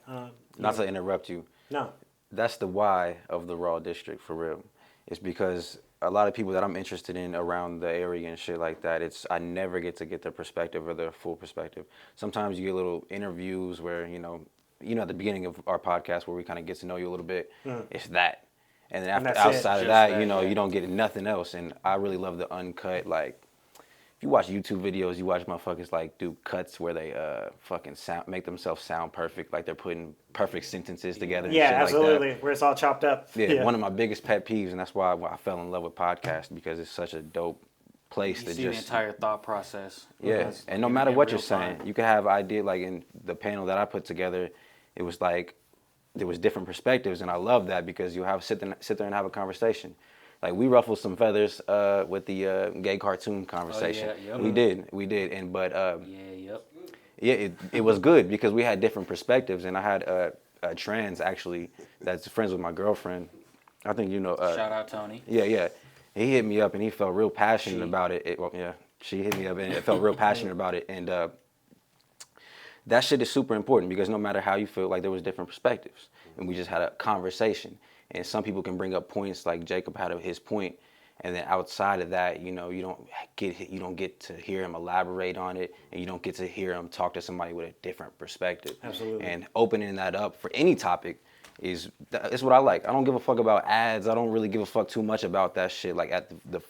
Not to interrupt you.
no.
That's the why of the Raw District, for real. It's because a lot of people that I'm interested in around the area and shit like that, I never get to get their perspective or their full perspective. Sometimes you get little interviews where, at the beginning of our podcast where we kind of get to know you a little bit, it's that. And then outside of that, you don't get nothing else. And I really love the uncut, like, if you watch YouTube videos, you watch motherfuckers like do cuts where they make themselves sound perfect, like they're putting perfect sentences together.
Yeah,
and shit
absolutely.
Like that.
Where it's all chopped up.
Yeah, one of my biggest pet peeves, and that's why I fell in love with podcasts, because it's such a dope place
You
to
see
just
the entire thought process.
Yeah, and no matter what you're saying, you can have idea. Like in the panel that I put together, it was like there was different perspectives, and I love that, because you sit there and have a conversation. Like we ruffled some feathers with the gay cartoon conversation.
Oh, yeah, yep.
We did, and but
Yep.
it was good because we had different perspectives, and I had a trans actually that's friends with my girlfriend. I think
Shout out Tony.
Yeah. He hit me up and he felt real passionate about it. She hit me up and it felt real passionate about it. And that shit is super important, because no matter how you feel, like there was different perspectives. And we just had a conversation. And some people can bring up points like Jacob had his point. And then outside of that, you don't get to hear him elaborate on it, and you don't get to hear him talk to somebody with a different perspective.
Absolutely.
And opening that up for any topic is what I like. I don't give a fuck about ads. I don't really give a fuck too much about that shit. Like at the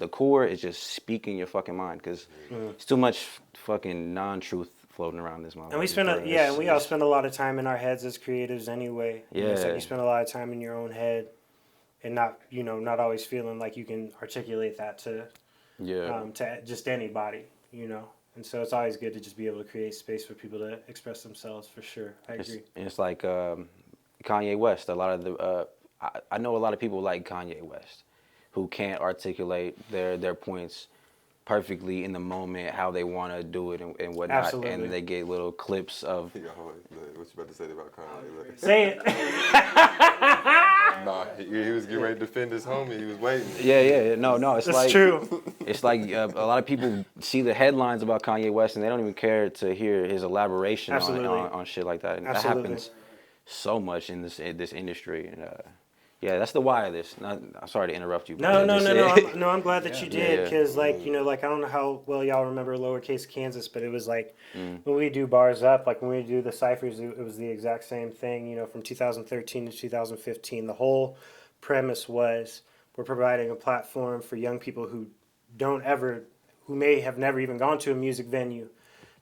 core is just speaking your fucking mind, because it's too much fucking non-truth floating around this motherfucker.
And we spend all spend a lot of time in our heads as creatives anyway. It's like you spend a lot of time in your own head, and not always feeling like you can articulate that to to just anybody, you know. And so it's always good to just be able to create space for people to express themselves, for sure. I agree.
It's like Kanye West. A lot of the I know a lot of people like Kanye West who can't articulate their points perfectly in the moment how they want to do it and whatnot.
Absolutely.
And they get little clips of.
What you about to say about Kanye?
Say it.
Nah, he was getting ready to defend his homie. He was waiting.
Yeah. No. It's
That's
like
true.
It's like a lot of people see the headlines about Kanye West and they don't even care to hear his elaboration on shit like that. And that happens so much in this industry. And that's the why of this. I'm sorry to interrupt you.
No. I'm glad that you did, because like, you know, like I don't know how well y'all remember Lowercase Kansas, but it was like when we do Bars Up, like when we do the ciphers, it was the exact same thing. You know, from 2013 to 2015, the whole premise was we're providing a platform for young people who may have never even gone to a music venue,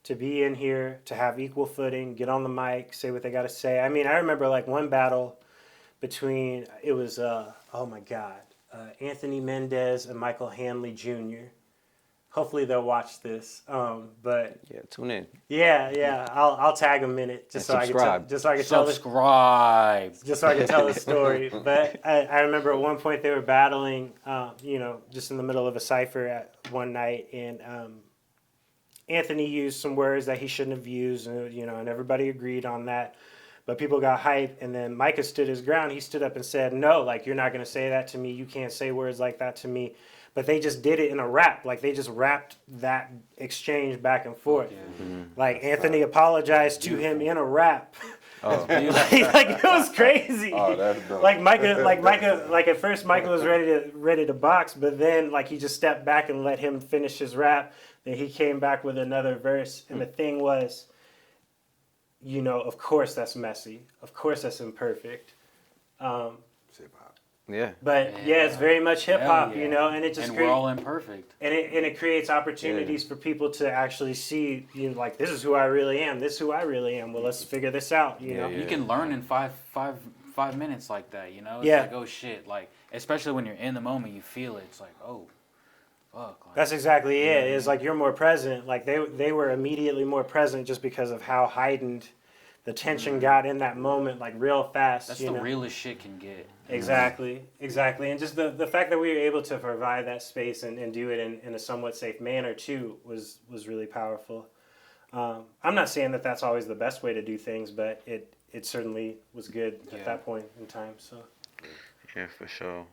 to be in here, to have equal footing, get on the mic, say what they got to say. I mean, I remember like one battle between, it was, Anthony Mendez and Michael Hanley Jr. Hopefully they'll watch this. But
yeah, tune in.
Yeah. I'll tag them in it just so I can tell the story. But I remember at one point they were battling, just in the middle of a cipher at one night, and Anthony used some words that he shouldn't have used, and everybody agreed on that. But people got hype, and then Micah stood his ground. He stood up and said, no, like, you're not going to say that to me. You can't say words like that to me. But they just did it in a rap. Like, they just rapped that exchange back and forth. Yeah. Mm-hmm. Like, Anthony apologized to him in a rap.
Oh,
like it was crazy.
Oh, that's dope.
Like at first Micah was ready to box, but then like he just stepped back and let him finish his rap. Then he came back with another verse, and the thing was, of course that's messy. Of course that's imperfect.
Yeah.
But it's very much hip hop, and it just
we're all imperfect.
And it creates opportunities for people to actually see, like, this is who I really am. This is who I really am. Well, let's figure this out. You know.
You can learn in five minutes like that. It's like, oh shit, like, especially when you're in the moment, you feel it. It's like, oh, fuck. Like,
that's exactly it. It's like you're more present. Like they were immediately more present just because of how heightened the tension got in that moment, like real fast.
That's the realest shit can get.
Exactly. And just the fact that we were able to provide that space and do it in a somewhat safe manner too was really powerful. I'm not saying that that's always the best way to do things, but it certainly was good at that point in time. So.
Yeah, for sure.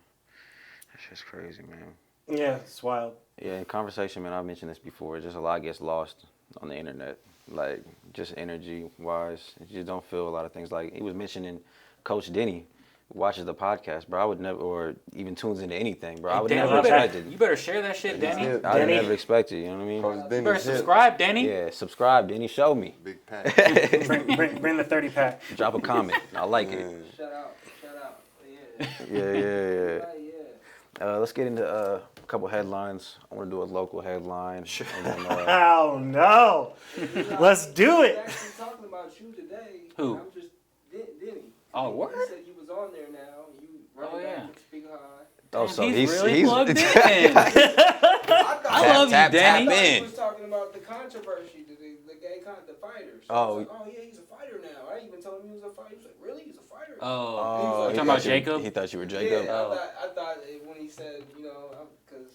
That's just crazy, man.
Yeah, it's wild.
Yeah, in conversation, man, I've mentioned this before. Just a lot gets lost on the internet. Like, just energy-wise, you just don't feel a lot of things. Like, he was mentioning Coach Denny watches the podcast, bro. I would never, or even tunes into anything, bro. I would never expect it.
You better share that shit, Denny.
I would never expect it, you know what I mean?
You better subscribe, Denny.
Yeah, subscribe, Denny. Show me.
Big pack.
bring the 30-pack.
Drop a comment. I like it.
Shout out. Yeah.
Let's get into a couple headlines. I want to do a local headline. And then,
oh no! Let's do it.
Actually talking about you today.
Who?
I'm just Denny.
Oh, what?
You said you was on there now. You running back to Speak High.
oh, so
he's really plugged in. I love you, Danny.
I was talking about the controversy, the gay the fighters. So I was like, oh yeah, he's a fighter now. I even told him he was a fighter. He was like, really? He's a fighter?
Oh,
you talking about Jacob?
He thought you were Jacob.
Yeah, I thought when he said, because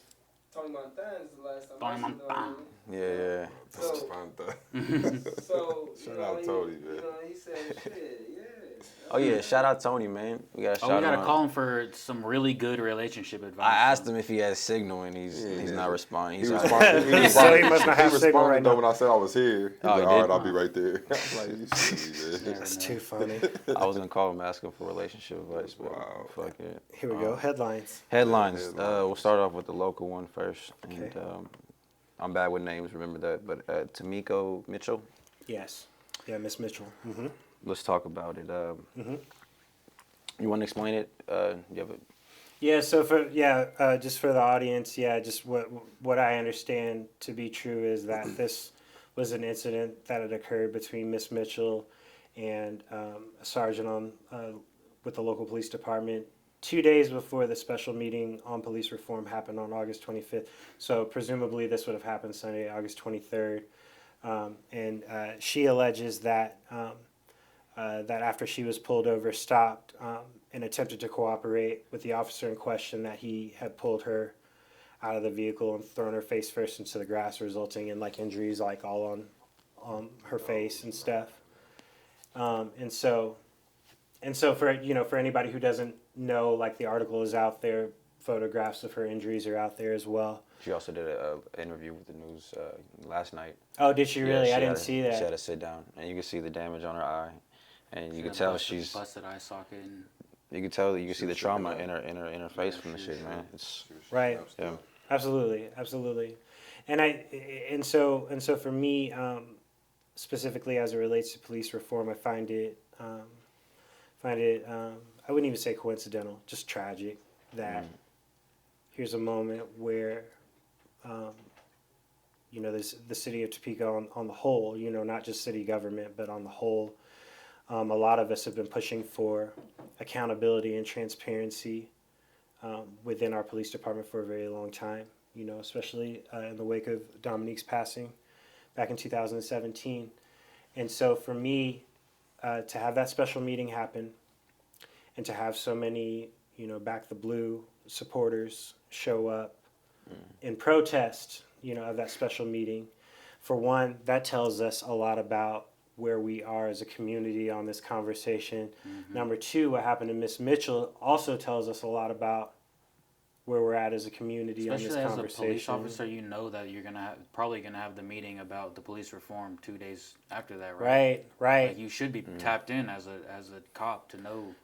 Tony Montana is the last time I seen him.
Yeah.
So
shout out Tony, man.
He said, shit, yeah.
Oh yeah, shout out Tony, man. We gotta
call him for some really good relationship advice.
I asked him if he has signal, and he's not responding.
He responded.
So he must not have signal right now.
When I said I was here, he was like, all right, I'll be right there. I was like, you silly, man.
That's too funny.
I was gonna call him asking for relationship advice, but fuck it.
Here we go. Headlines.
We'll start off with the local one first.
Okay.
And I'm bad with names, remember that. But Tamiko Mitchell.
Yes. Yeah, Miss Mitchell. Mm-hmm.
Let's talk about it. You want to explain it? You have it.
Yeah. So just for the audience, just what I understand to be true is that this was an incident that had occurred between Miss Mitchell and a sergeant with the local police department 2 days before the special meeting on police reform happened on August 25th. So presumably this would have happened Sunday, August 23rd. And she alleges that that after she was pulled over, stopped and attempted to cooperate with the officer in question, that he had pulled her out of the vehicle and thrown her face first into the grass, resulting in like injuries like all on her face and stuff. And so for for anybody who doesn't know, like the article is out there, photographs of her injuries are out there as well.
She also did an interview with the news last night.
Oh, did she really?
Yeah,
I didn't see that.
She had to sit down, and you can see the damage on her eye, and you can tell she's
busted eye socket. And
you can tell, you can see the trauma in her face from the shit, man. It's
right.
Yeah.
Absolutely. And so for me, specifically as it relates to police reform, I find it I wouldn't even say coincidental, just tragic that here's a moment where there's the city of Topeka on the whole, not just city government, but on the whole, a lot of us have been pushing for accountability and transparency within our police department for a very long time, especially in the wake of Dominique's passing back in 2017. And so for me, to have that special meeting happen and to have so many, Back the Blue supporters show up in protest, of that special meeting, for one, that tells us a lot about where we are as a community on this conversation. Number two, what happened to Miss Mitchell also tells us a lot about where we're at as a community on this conversation.
Especially as a police officer, that you're probably gonna have the meeting about the police reform 2 days after that, right?
Right.
Like you should be tapped in as a cop to know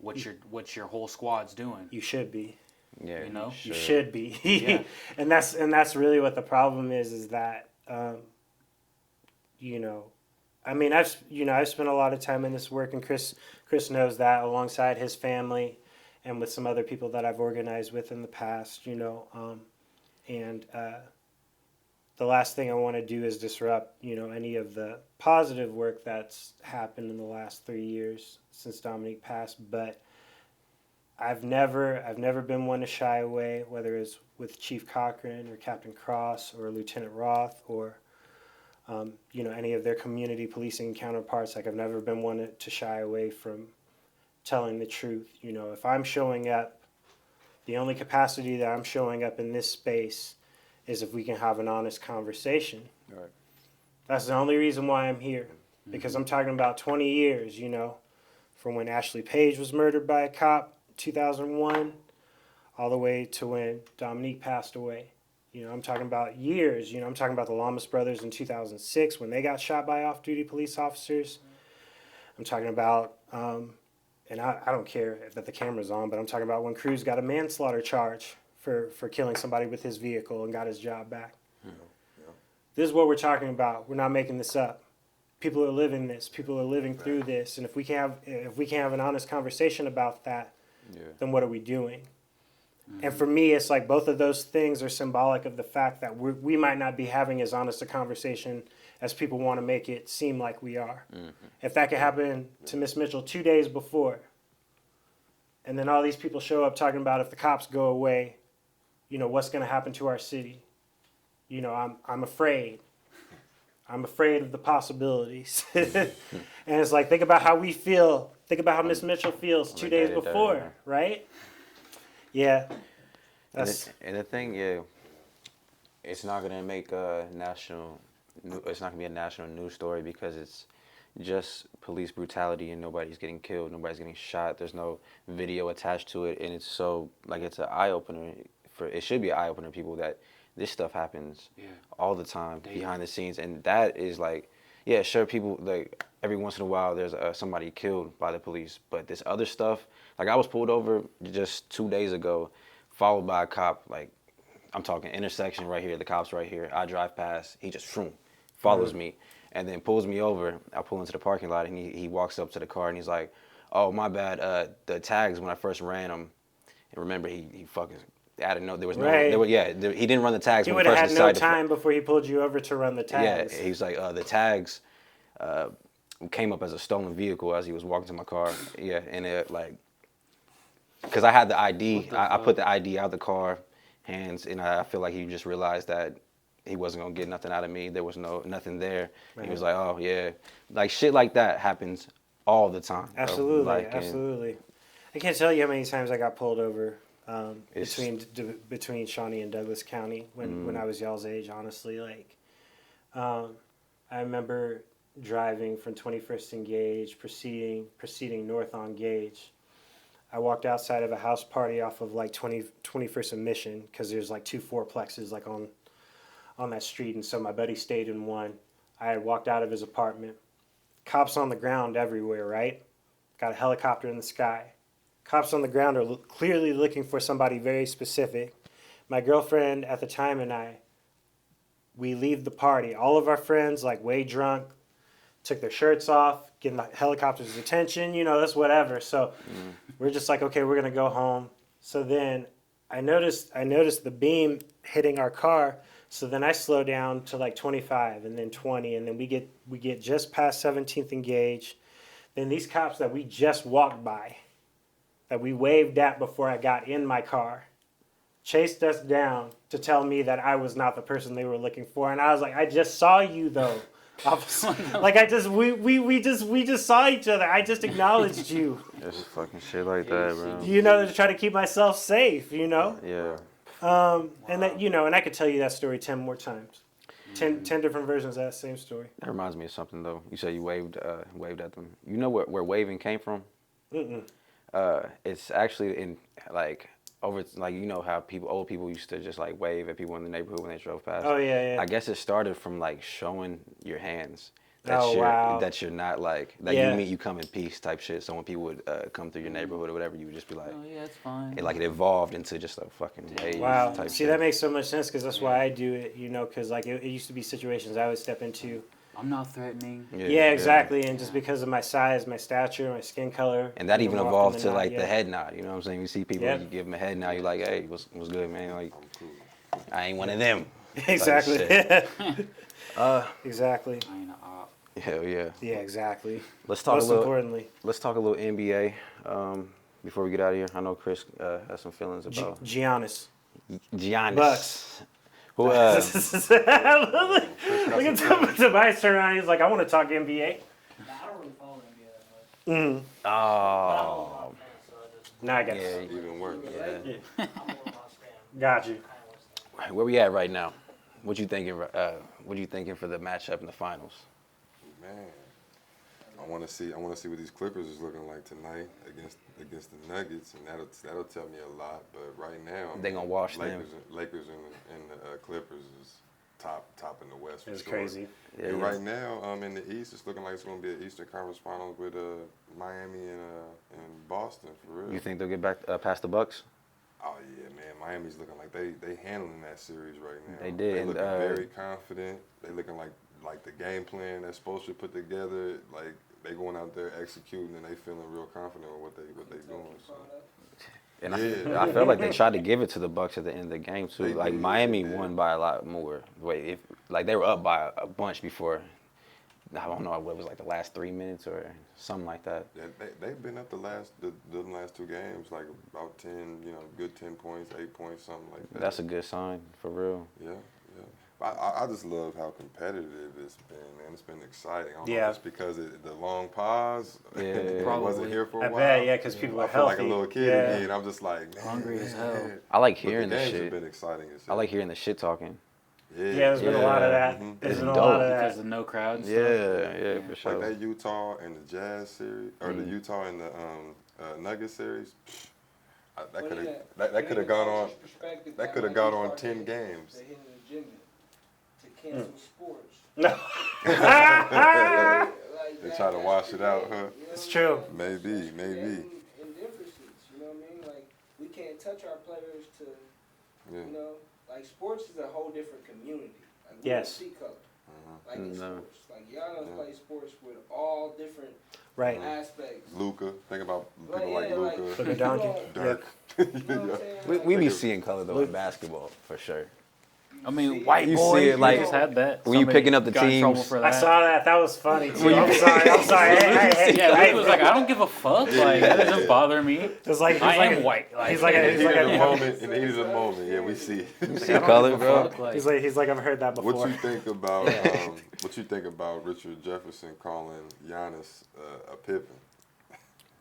what your whole squad's doing.
You should be.
Yeah,
you should be.
Yeah.
and that's really what the problem is that I've spent a lot of time in this work, and Chris knows that, alongside his family and with some other people that I've organized with in the past, and the last thing I want to do is disrupt, any of the positive work that's happened in the last 3 years since Dominique passed. But I've never been one to shy away, whether it's with Chief Cochran or Captain Cross or Lieutenant Roth or any of their community policing counterparts. Like, I've never been one to shy away from telling the truth. If I'm showing up, the only capacity that I'm showing up in this space is if we can have an honest conversation.
Right.
That's the only reason why I'm here, because I'm talking about 20 years, from when Ashley Page was murdered by a cop, 2001, all the way to when Dominique passed away. I'm talking about years. I'm talking about the Lamas brothers in 2006 when they got shot by off-duty police officers. I'm talking about, and I don't care that the camera's on, but I'm talking about when Cruz got a manslaughter charge for killing somebody with his vehicle and got his job back. This is what we're talking about. We're not making this up. People are living this. People are living through this. And if we can't have an honest conversation about that, then what are we doing? And for me, it's like both of those things are symbolic of the fact that we might not be having as honest a conversation as people want to make it seem like we are. If that could happen to Miss Mitchell 2 days before, and then all these people show up talking about if the cops go away, what's going to happen to our city? I'm afraid. I'm afraid of the possibilities. And it's like, think about how we feel. Think about how Miss Mitchell feels 2 days before, right? Yeah.
And the thing, it's not gonna make a national. It's not gonna be a national news story because it's just police brutality and nobody's getting killed, nobody's getting shot. There's no video attached to it, and it's so it's an eye opener. It should be an eye opener to people that this stuff happens all the time behind the scenes, and that is sure, people every once in a while there's somebody killed by the police, but this other stuff, I was pulled over just 2 days ago, followed by a cop, I'm talking intersection right here, the cop's right here, I drive past, he just follows me, and then pulls me over. I pull into the parking lot, and he walks up to the car, and he's like, "Oh, my bad, the tags when I first ran them," and remember he fucking added there was no, he didn't run the tags.
He
when
would have
first
had no
decided
time before he pulled you over to run the tags.
Yeah, he was like, the tags came up as a stolen vehicle as he was walking to my car. Yeah, and because I had the ID. I put the ID out the car, hands, and I feel like he just realized that he wasn't gonna get nothing out of me. There was nothing there. He was like, oh yeah, like shit like that happens all the time. Bro.
Absolutely,
Like,
absolutely. I can't tell you how many times I got pulled over between Shawnee and Douglas County when I was y'all's age. Honestly, like, I remember driving from 21st and Gage, proceeding north on Gage. I walked outside of a house party off of like 21st and Mission because there's like 2 fourplexes like on that street, and so my buddy stayed in one. I had walked out of his apartment. Cops on the ground everywhere, right? Got a helicopter in the sky. Cops on the ground are clearly looking for somebody very specific. My girlfriend at the time and we leave the party. All of our friends, like way drunk, took their shirts off, getting the helicopter's attention, that's whatever. So we're just like, okay, we're gonna go home. So then I noticed the beam hitting our car. So then I slow down to like 25 and then 20, and then we get just past 17th and Gage. Then these cops that we just walked by, that we waved at before I got in my car, chased us down to tell me that I was not the person they were looking for. And I was like, I just saw you though. Like we just saw each other. I just acknowledged you.
There's fucking shit like that, bro.
To try to keep myself safe,
Yeah.
And that, and I could tell you that story 10 more times. 10 different versions of that same story.
That reminds me of something though. You said you waved at them. You know where waving came from? It's actually in like over like how old people used to just like wave at people in the neighborhood when they drove past.
Oh yeah.
I guess it started from like showing your hands.
Wow.
That you're not like that.
Yeah.
You come in peace type shit. So when people would come through your neighborhood or whatever, you would just be like,
oh yeah, it's fine.
It evolved into just a fucking wave.
Wow.
Type
See,
shit.
that makes so much sense because that's why I do it. Because like it used to be situations I would step into.
I'm not threatening.
Yeah, exactly. And just because of my size, my stature, my skin color.
And that even evolved to like
yeah.
the head nod. You know what I'm saying? You see people, you give them a head nod. You're like, hey, what's good, man? Like, I ain't one of them.
Exactly. Exactly.
I ain't a op.
Hell yeah.
Yeah, exactly.
Let's talk
Most
a little.
importantly,
Let's talk a little NBA before we get out of here. I know Chris has some feelings about
Giannis.
Bucks. Who?
Look at Tobias turn around. He's like, I want to talk NBA.
Nah, I don't really follow the NBA that much.
Oh.
Now I got
Yeah.
Even worse.
Yeah.
I'm more of a Bucks fan.
Got you.
Where we at right now? What you thinking? What you thinking for the matchup in the finals?
Man, I want to see what these Clippers is looking like tonight against the Nuggets, and that'll tell me a lot. But right now,
They gonna wash them.
Lakers and the Clippers is top in the West.
It's
for sure.
crazy.
Yeah,
And
yeah.
right now, in the East, it's looking like it's going to be an Eastern Conference Finals with Miami and Boston for real.
You think they'll get back past the Bucks?
Oh yeah, man, Miami's looking like they handling that series right now.
They did,
They
and,
looking very confident. They looking like the game plan that's supposed to put together. Like they going out there executing, and they feeling real confident with what they doing. So.
And
Yeah.
I felt like they tried to give it to the Bucks at the end of the game too.
They
Like
did,
Miami
they did.
won by a lot more. Wait, they were up by a bunch before. I don't know what it was like the last 3 minutes or something like that.
Yeah, they've been up the last 2 games like about 10, good 10 points, 8 points, something like that.
That's a good sign for real.
Yeah. I just love how competitive it's been, man. It's been exciting. I don't know
Yeah.
if it's because of the long pause.
Yeah.
It
Probably.
wasn't here for a
I
while.
bet, yeah, because people
I
are
feel like
healthy.
a little kid
Yeah.
again. I'm just like, man,
Hungry as hell.
man.
I like
But
hearing
the
the
games have
shit.
been exciting as
I
hell.
like hearing the shit talking.
Yeah,
Yeah, there's been a lot of that.
Mhm.
There's
It's
been a
dope
lot of
Because
that.
of no crowd and
Yeah,
stuff.
for sure.
Like that Utah and the Jazz series, or the Utah and the Nuggets series. That could have gone on. That could have gone on 10 games.
They hit an agenda to cancel sports.
No.
They try to wash it out, huh?
It's true.
Maybe.
Indifferences, you know what I mean? Like, we can't touch our players to,
Yeah.
like, sports is a whole different community. Like, we
Yes.
don't see color. Like, in
No.
sports. Like, y'all don't play sports with all different
Right.
aspects.
Luka. Think about people
Like,
like
yeah, like-
Luka,
Look at Donkey.
You
Dirk.
know what I'm saying?
We
Like,
be seeing color though in basketball for sure.
you
I mean, white
You
boy.
see it, like,
just had that.
when you
Somebody
picking up the
got in trouble
teams.
for
I
that.
saw that. That was funny too. I'm sorry. Hey,
Yeah, Luke was like, I don't give a fuck. Like, that doesn't bother me.
It's like
I am white. Like,
He's like
In the heat of the
a,
moment, in the heat of the moment, yeah, we see.
You see the color, bro.
he's like I've heard that before.
What you think about Richard Jefferson calling Giannis a Pippin?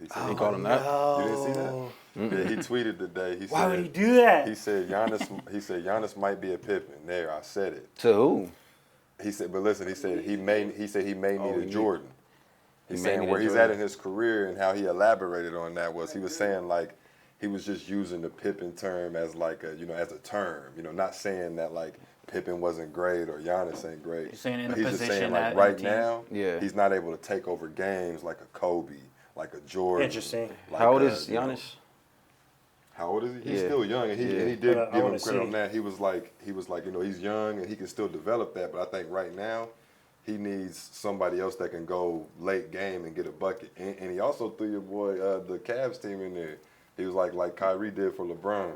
He said
He called him that.
You didn't see that? Yeah, he tweeted today. He
Why
said,
would he do that?
He said Giannis might be a Pippin. There, I said it.
To who?
He said, but listen, he said he may need a Jordan. He's
may
saying
need a
where he's
Jordan.
at in his career, and how he elaborated on that was he was saying like he was just using the Pippen term as like a as a term, not saying that like Pippen wasn't great or Giannis ain't great.
He's saying in
But
the
he's just
position
saying like
that
right
team.
now,
Yeah.
he's not able to take over games like a Kobe, like a Jordan.
Interesting.
Like
How old
a,
is Giannis?
How old is he? He's
Yeah.
still young, and he
Yeah.
and he did
I
give him
wanna
credit
see.
on that. He was like he's young and he can still develop that. But I think right now he needs somebody else that can go late game and get a bucket. And he also threw your boy the Cavs team in there. He was like Kyrie did for LeBron.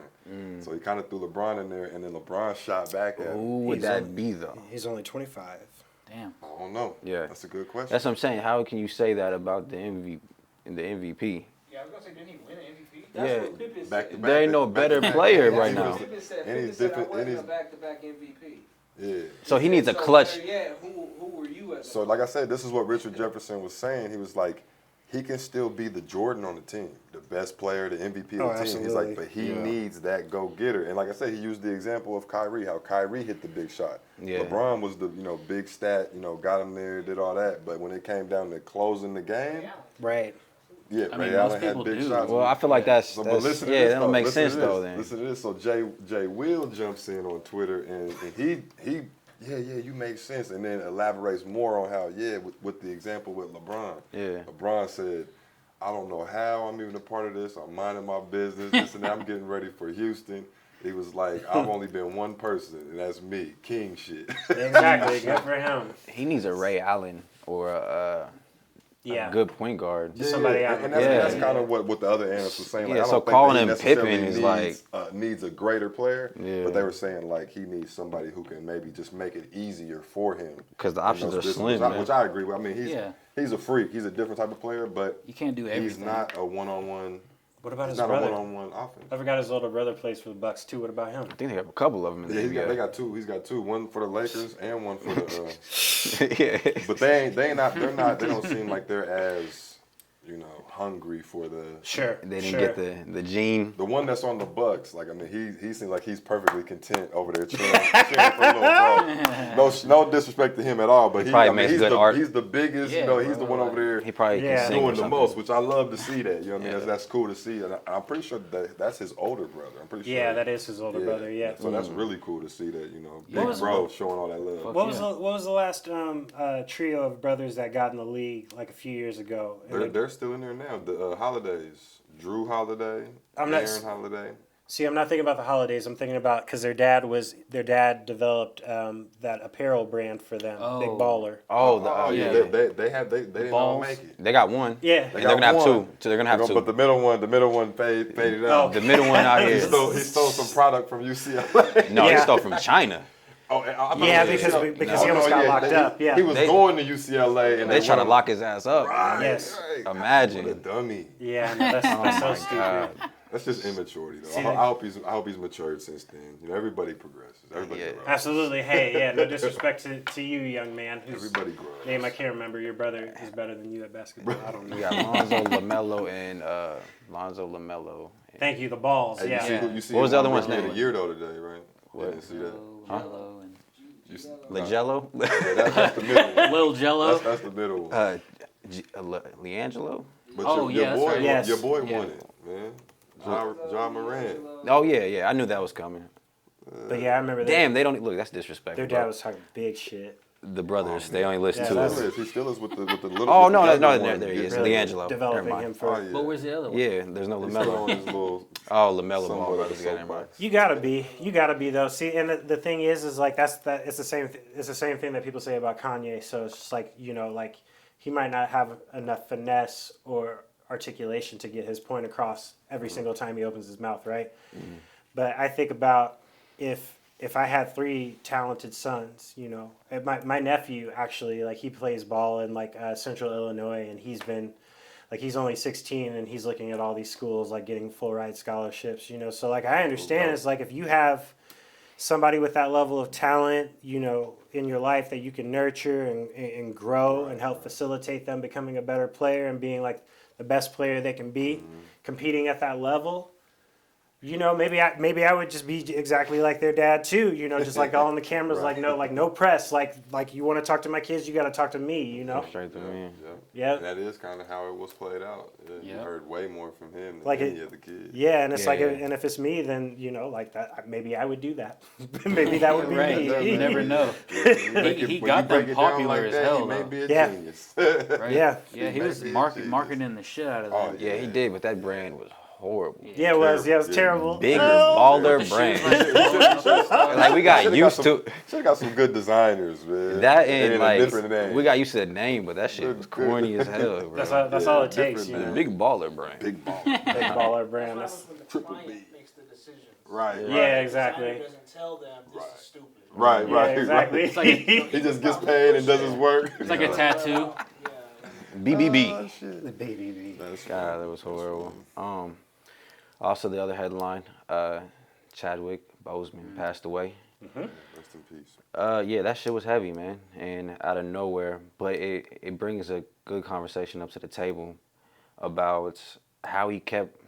So he kind of threw LeBron in there, and then LeBron shot back at him.
Who would that be though?
He's only 25.
Damn.
I don't know.
Yeah.
That's a good question.
That's what I'm saying. How can you say that about the MVP?
Yeah, I was gonna say, didn't he win an MVP?
Yeah.
That's what Pippen said.
Back to back.
There ain't no better player right now.
Pippen said,
And he's
I
different- and
wasn't
he's-
a back-to-back MVP.
Yeah.
So he needs a
So,
clutch.
Yeah, who were you as?
So like I said, this is what Richard Jefferson was saying. He was like, he can still be the Jordan on the team, the best player, the MVP of the team. He's like,
absolutely.
but he needs that go-getter. And like I said, he used the example of Kyrie, how Kyrie hit the big shot.
Yeah.
LeBron was the big stat, got him there, did all that. But when it came down to closing the game,
Right.
yeah,
I
Ray
mean,
Allen
most
had
people
big
do.
shots.
Well, I feel like that's
So, but listen to
yeah,
this,
that don't
though.
make
Listen to
sense
this.
though. Then
Listen to this. So Jay Will jumps in on Twitter and he you make sense, and then elaborates more on how with the example with LeBron.
Yeah.
LeBron said, I don't know how I'm even a part of this. I'm minding my business. This and that. I'm getting ready for Houston. He was like, I've only been one person, and that's me. King shit.
Exactly. Good for him.
he needs a Ray Allen or a good point guard.
Just somebody out
and
there.
that's kind of what the other analysts were saying. Like,
Yeah,
I
so
don't think
calling
that he
him
necessarily
Pippen is like-
needs a greater player.
Yeah.
But they were saying like he needs somebody who can maybe just make it easier for him.
'Cause the
in
options
those
are
systems,
slim, man.
which I agree with. I mean,
Yeah.
he's a freak. He's a different type of player, but
You can't do
he's
everything.
not a one-on-one.
What about
He's
his
not
brother?
a one-on-one offense.
I forgot his older brother plays for the Bucks too. What about him?
I think they have a couple of them in
Yeah,
the
they
NBA.
got two. He's got two. One for the Lakers and one for the.
yeah.
But they don't seem like they're as hungry for the.
Sure.
They didn't get the gene.
The one that's on the Bucks, like I mean, he seems like he's perfectly content over there cheering for little bro. No disrespect to him at all, but
Probably makes
he's
good
the
art.
he's the biggest.
Yeah,
he's the one over there
He probably
Yeah.
can sing or
doing the
something.
most, which I love to see that. You know what I mean?
Yeah.
That's cool to see, and I'm pretty sure that's his older brother. I'm pretty sure.
Yeah, that is his older brother. Yeah.
So that's really cool to see that. Big
was-
bro showing all that love.
What was the last trio of brothers that got in the league like a few years ago? And
They're still in there now. The Holidays, Drew Holiday,
I'm not-
Aaron Holiday.
See, I'm not thinking about the Holidays. I'm thinking about because their dad developed that apparel brand for them, Big
Oh.
Baller.
Oh,
yeah.
yeah.
They didn't all
Balls.
make it.
they got one.
Yeah.
And they're gonna have two. So they're gonna have
But
two.
the middle one faded out.
The middle one out
He
here.
stole some product from UCLA.
No, he
Yeah.
stole from China.
Oh, I thought
Yeah,
it was
because
UCLA.
because he almost got locked up. Yeah.
He was
They-
going to UCLA and
They try to
went-
lock his ass up.
Right,
Yes.
right. What a
Imagine.
dummy.
Yeah, no, that's so stupid.
God.
That's just immaturity, though.
See,
I hope he's matured since then. Everybody progresses. Everybody
Yeah.
grows.
Absolutely. Hey, yeah, no disrespect to you, young man. Whose
Everybody grows.
name I can't remember. Your brother is better than you at basketball. I don't know.
We got Lonzo LaMelo and Lonzo LaMelo.
Thank you. The balls.
Hey,
Yeah.
you see
What was the other
one
one's
rookie of
name?
the year though today, right?
What?
You didn't see that?
Jello and
You see-
LaJello?
Yeah, that's the middle one.
Lil Jello.
That's the middle one.
Leangelo?
But
Oh,
your
yeah, that's
boy,
right.
Yes.
your boy
Yeah.
won it, man. John Moran.
Oh, yeah. I knew that was coming.
But yeah, I remember that.
Damn, they don't look. That's disrespectful.
Their dad
bro.
was talking big shit.
The brothers. They only listen
Yeah,
to
that's-
us.
He still is with the little.
Oh
with the
no,
younger
there
one.
he is.
Really
Leangelo. Never
developing
mind.
him for.
Oh, yeah.
But where's the other one?
Yeah, there's no
He's still on
LaMelo.
his little.
Oh, LaMelo
somewhat
Ball
of
brothers
a
got him right.
soapbox.
You gotta be though. See, and the thing is like it's the same. It's the same thing that people say about Kanye. So it's just like like he might not have enough finesse or articulation to get his point across every single time he opens his mouth, right? But I think about if if I had 3 talented sons, and my nephew actually, like, he plays ball in like Central Illinois, and he's only 16 and he's looking at all these schools like getting full ride scholarships, so like I understand it's like if you have somebody with that level of talent, in your life that you can nurture and grow and help facilitate them becoming a better player and being like the best player they can be, competing at that level. Maybe I would just be exactly like their dad too. Just like all on the cameras,
Right.
like no press. Like you want to talk to my kids, you got to talk to me.
Straight to me.
Yeah.
And that is kind of how it was played out. You
Yeah.
heard way more from him than
Like
any of the kids.
Yeah, and it's
Yeah,
like,
yeah.
and if it's me, then like that. Maybe I would do that. Maybe that would be
Right.
me.
You never know. He
When
got
you break
them
it down
popular
like
as
that,
hell,
he may
though.
be a
Yeah.
genius.
Right?
Yeah.
Yeah, he was
Maybe
marketing the shit out of that.
Oh,
Yeah, he did, but that brand was horrible.
Yeah, it was. Yeah, it was terrible.
Bigger,
Oh.
baller brand. Like we got used to
Should have got some good designers, man.
that,
And
and
a
like
different name.
we got used to the name, but that shit was corny as hell, bro.
That's all it takes.
different
Big baller brand.
big ball.
Big baller brand.
That's what happens when the
Triple
client
B.
makes the decisions.
Right.
Yeah,
right.
exactly.
The designer doesn't tell them this is stupid.
Right,
Yeah,
right,
exactly.
right.
It's like
He just gets paid and does his work.
It's like a tattoo.
Yeah.
BBB.
Oh, shit.
The baby.
That's
God, that was horrible. Also, the other headline: Chadwick Boseman passed away.
Rest in peace.
Yeah, that shit was heavy, man, and out of nowhere. But it brings a good conversation up to the table about how he kept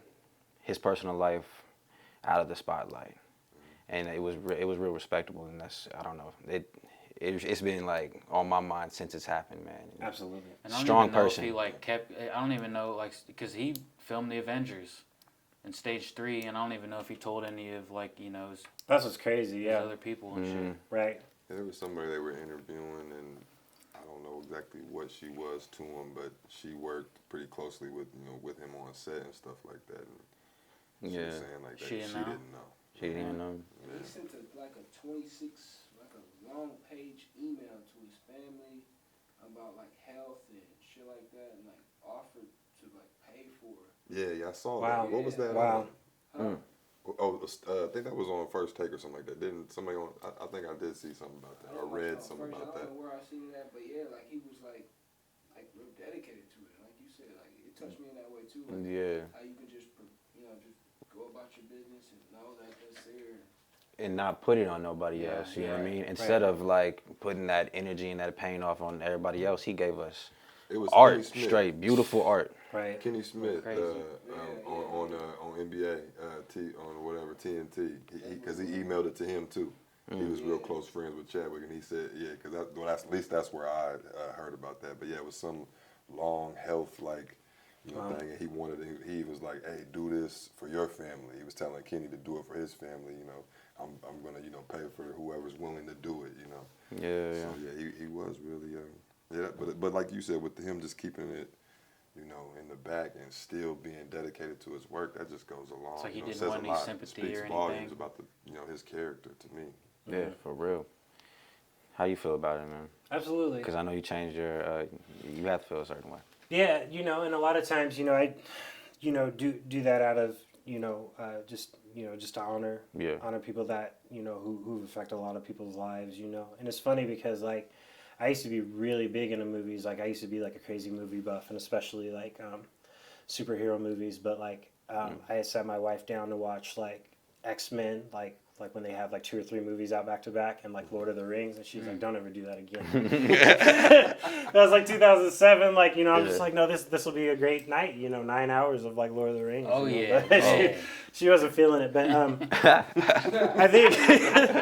his personal life out of the spotlight, and it was real respectable. And I don't know, it's been like on my mind since it's happened, man.
Absolutely.
And I don't
Strong
even know
person.
If he like kept. I don't even know because he filmed the Avengers in Stage 3, and I don't even know if he told any of his
That's what's crazy. Yeah.
other people and shit.
Right.
There was somebody they were interviewing, and I don't know exactly what she was to him, but she worked pretty closely with him on set and stuff like that. And she was saying like that
She didn't know?
She didn't even know.
He sent a 26, like a long page email to his family about like health and shit like that, and like offered to like pay for it.
Yeah, I saw
Wow.
that. What was that?
Wow.
On? Oh, I think that was on First Take or something like that. Didn't somebody on? I think I did see something about that or read something about
I
that.
don't know where I seen that, but yeah, like he was like real dedicated to it. Like you said, like it touched me in that way too. Like,
Yeah.
how you can just just go about your business and know that that's there.
And not put it on nobody else, you know what I mean? Instead of like putting that energy and that pain off on everybody else, he gave us
It was
art,
Kenny Smith.
straight, beautiful art.
Right.
Kenny Smith
Crazy.
on NBA on whatever TNT because he emailed it to him too. He was real close friends with Chadwick, and he said, yeah, because that's at least that's where I heard about that. But yeah, it was some long health thing, and he was like, hey, do this for your family. He was telling Kenny to do it for his family. I'm gonna pay for whoever's willing to do it.
Yeah, yeah.
So yeah, he was really but like you said, with him just keeping it in the back and still being dedicated to his work, that just goes along.
It's like he
it
didn't
says
want
a
any
lot.
sympathy
It speaks
or
volumes
anything.
about his character to me.
Yeah, for real. How you feel about it, man?
Absolutely.
Because I know you changed your, you have to feel a certain way.
Yeah, and a lot of times, I, do that out of, just to honor people that, who affect a lot of people's lives, And it's funny because, like, I used to be really big into movies. Like, I used to be, like, a crazy movie buff, and especially, like, superhero movies. But, like, I had sat my wife down to watch, like, X-Men, like when they have, like, 2 or 3 movies out back to back, and, like, Lord of the Rings, and she's like, don't ever do that again. That was, like, 2007. Like, I'm just like, no, this will be a great night, 9 hours of, like, Lord of the Rings.
Oh,
you know?
yeah.
But she wasn't feeling it, but I think...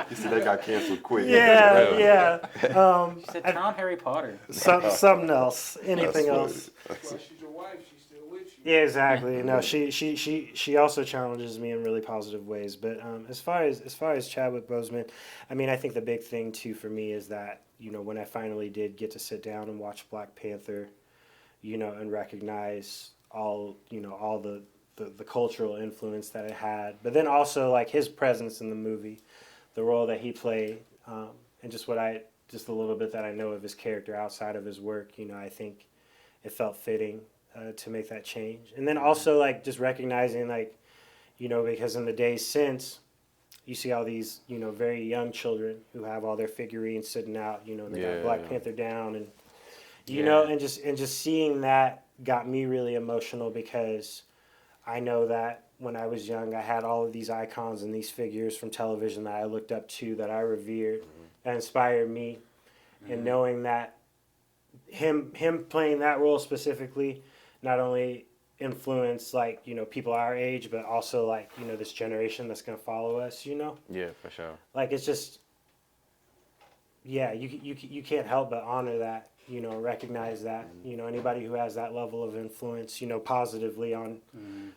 He said they got canceled quick.
Yeah.
She said, "Turn on Harry Potter."
Something else, anything else.
Well, she's your wife. She's still with you.
Yeah, exactly. No, she also challenges me in really positive ways. But as far as Chadwick Boseman, I mean, I think the big thing too for me is that when I finally did get to sit down and watch Black Panther, and recognize all the cultural influence that it had, but then also like his presence in the movie, the role that he played, and just a little bit that I know of his character outside of his work, I think it felt fitting to make that change. And then also like just recognizing like, because in the days since, you see all these, very young children who have all their figurines sitting out, and they got Black Panther down, and and just seeing that got me really emotional because I know that when I was young, I had all of these icons and these figures from television that I looked up to, that I revered, that inspired me, and knowing that him playing that role specifically, not only influence people our age, but also this generation that's gonna follow us.
Yeah, for sure.
It's just you can't help but honor that. Recognize that. Anybody who has that level of influence, positively on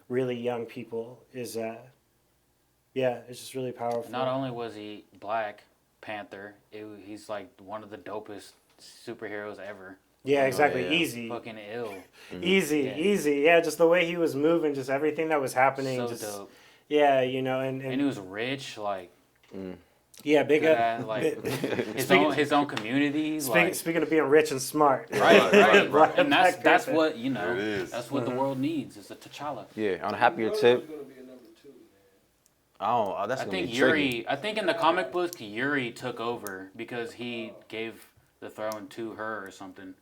really young people is it's just really powerful.
Not only was he Black Panther, he's like one of the dopest superheroes ever.
Yeah, exactly. Easy.
Fucking ill.
Easy. Yeah, just the way he was moving, just everything that was happening.
So
just,
dope.
Yeah, and
he was rich,
yeah, big up.
His own community.
Speaking of being rich and smart.
Right. And that's what that's what the
Mm-hmm.
world needs is a T'Challa.
Yeah, on a happier tip. Oh, that's gonna be tricky.
I think in the comic book, Yuri took over because he gave the throne to her or something.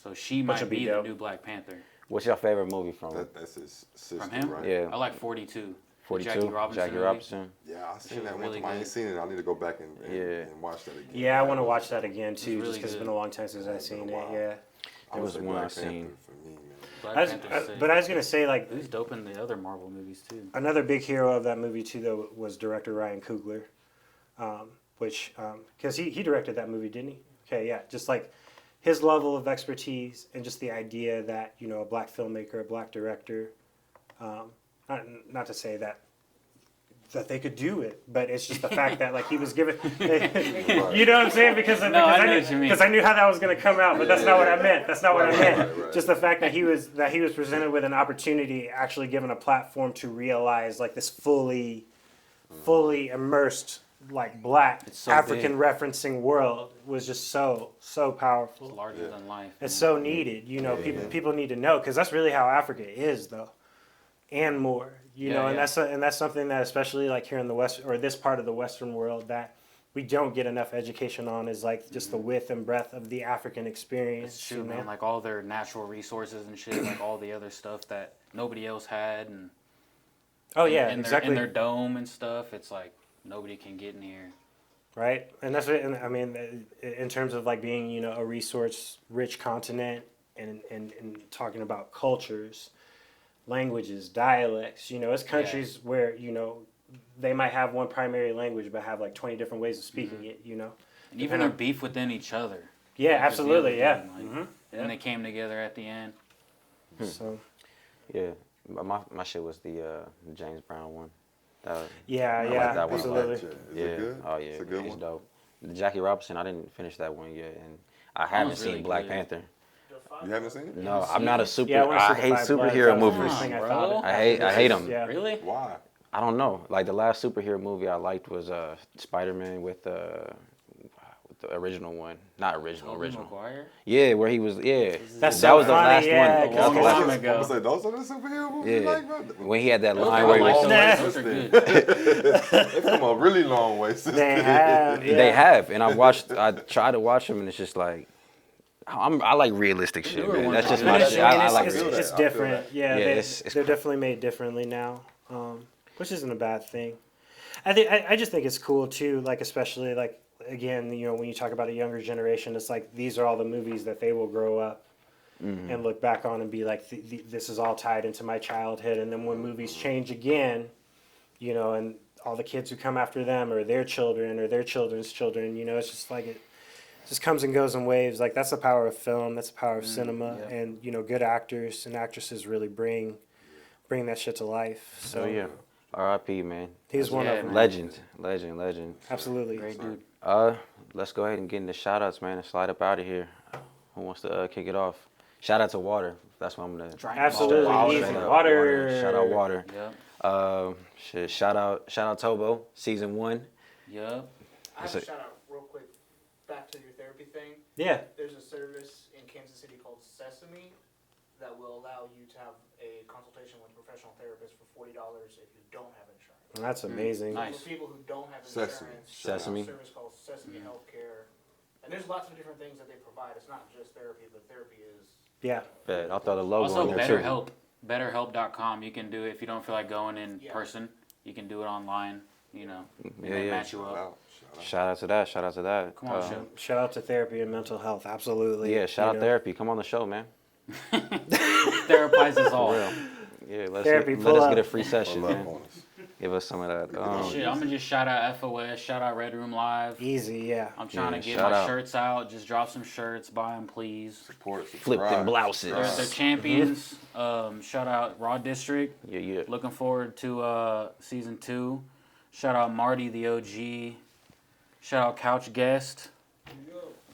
So she might be the new Black Panther.
What's your favorite movie from?
That's his sister,
From him?
right?
Yeah.
I like 42.
42.
Jackie Robinson.
Yeah, I seen
Shit
that
was
one
really
time. I ain't
good.
seen it. I need to go back and watch that again.
Yeah, I want to watch that again too,
really
just because it's
good.
been a long time since I've seen it.
Wow.
Yeah.
That was
say
one
Black
I seen.
Panther for me, man.
Black Panther's sick.
But I was gonna say
He's dope in the other Marvel movies too.
another big hero of that movie too though was director Ryan Coogler, which because he directed that movie, didn't he? Okay, yeah, just his level of expertise and just the idea that a Black filmmaker, a Black director, not to say that they could do it, but it's just the fact that he was given, you know what I'm saying? Because
I know what you mean.
I knew how that was going to come out, but that's not what I meant. That's not what I meant.
Right.
Just the fact that he was presented with an opportunity, actually given a platform to realize this fully immersed Black
so
African
big.
referencing world was just so powerful.
It's larger than life.
It's so needed. People need to know because that's really how Africa is though, and more. And that's something that especially here in the West or this part of the Western world that we don't get enough education on is just the width and breadth of the African experience.
It's true, man. All their natural resources and shit, all the other stuff that nobody else had, and
exactly.
in their dome and stuff. It's nobody can get in here.
Right, and that's what, and I mean, in terms of being a resource-rich continent, and talking about cultures, languages, dialects. It's countries where they might have one primary language but have 20 different ways of speaking it.
And even their beef within each other.
Yeah, absolutely. Yeah.
And they came together at the end.
So.
Yeah, but my shit was the James Brown one. I like that one.
Absolutely.
Is it
Yeah.
good?
Oh yeah,
It's a good
it's
one.
dope. The Jackie Robinson, I didn't finish that one yet, and I haven't
was
seen
really
Black
good.
Panther.
You haven't seen it?
No, I'm not a super.
Yeah, I wanna see
I
the
hate
Five Bloods.
superhero
That was the
movies.
first thing I
Bro.
thought.
I hate them.
Yeah.
Really?
Why?
I don't know. The last superhero movie I liked was Spider-Man with the original one. Not original.
Maguire?
Yeah, where he was. Yeah,
That's
that
so
was the
funny,
last
yeah,
one.
'cause
That was the
it's
last
long
one.
ago.
I'm gonna say those are the superhero movies you
Yeah,
like, bro.
when he had that
Those
line
are
where he
like
was.
those are good.
They've come a really long way since
They
then.
have. Yeah.
They have, and I tried to watch them, and it's just I like realistic shit,
newer
man.
ones
That's
are
just
good.
my
And
shit. I
it's,
like
it's,
feel
realistic.
it's
that. I feel
different.
that.
Yeah,
Yeah,
they're
it's
definitely made differently now, which isn't a bad thing. I just think it's cool too. Especially again, when you talk about a younger generation, it's these are all the movies that they will grow up and look back on and be this is all tied into my childhood. And then when movies change again, and all the kids who come after them or their children or their children's children, it's just it just comes and goes in waves. That's the power of film. That's the power of cinema.
yeah.
And good actors and actresses really bring that shit to life. So
yeah, R.I.P. man.
he's one
Yeah,
of them.
man.
Legend.
Absolutely.
Great dude.
Let's go ahead and get into shout outs, man, and slide up out of here. Who wants to kick it off? Shout out to Water. That's what I'm gonna.
Absolutely.
Shout
Easy.
out
Water.
Shout out Water.
Yep.
Shout out Tobo, season 1.
Yep.
I have a shout out real quick back to your therapy thing.
Yeah.
There's a service in Kansas City called Sesame that will allow you to have a consultation with a professional therapist for $40 if you don't have insurance.
That's amazing.
Nice.
For people who don't have
Sesame.
insurance,
Sesame.
there's a service called Sesame Healthcare. And there's lots of different things that they provide. It's not just therapy, but therapy is.
Yeah.
Bet. I'll throw the logo
Also,
on there too.
BetterHelp. BetterHelp.com. You can do it if you don't feel like going in
Yeah.
person. You can do it online. You know, and
Yeah,
they
yeah.
match you
Shout
up.
out.
Shout out to that. Shout out to that.
Come on, show.
Shout out to therapy and mental health. Absolutely.
Yeah, shout
You
out
know?
therapy. Come on the show, man.
Therapize us all.
For real. Yeah,
Therapy,
let
pull
us get a
up.
free session,
Pull up
man.
on us.
Give us some of that.
Shit, I'm gonna just shout out FOS, shout out Red Room Live.
Easy, yeah.
I'm trying
Yeah,
to get
shout
my
out.
shirts out. Just drop some shirts, buy them, please.
Support,
Flipped
subscribe.
and blouses.
They're champions. Shout out Raw District.
Yeah, yeah.
Looking forward to season 2. Shout out Marty the OG. Shout out Couch Guest.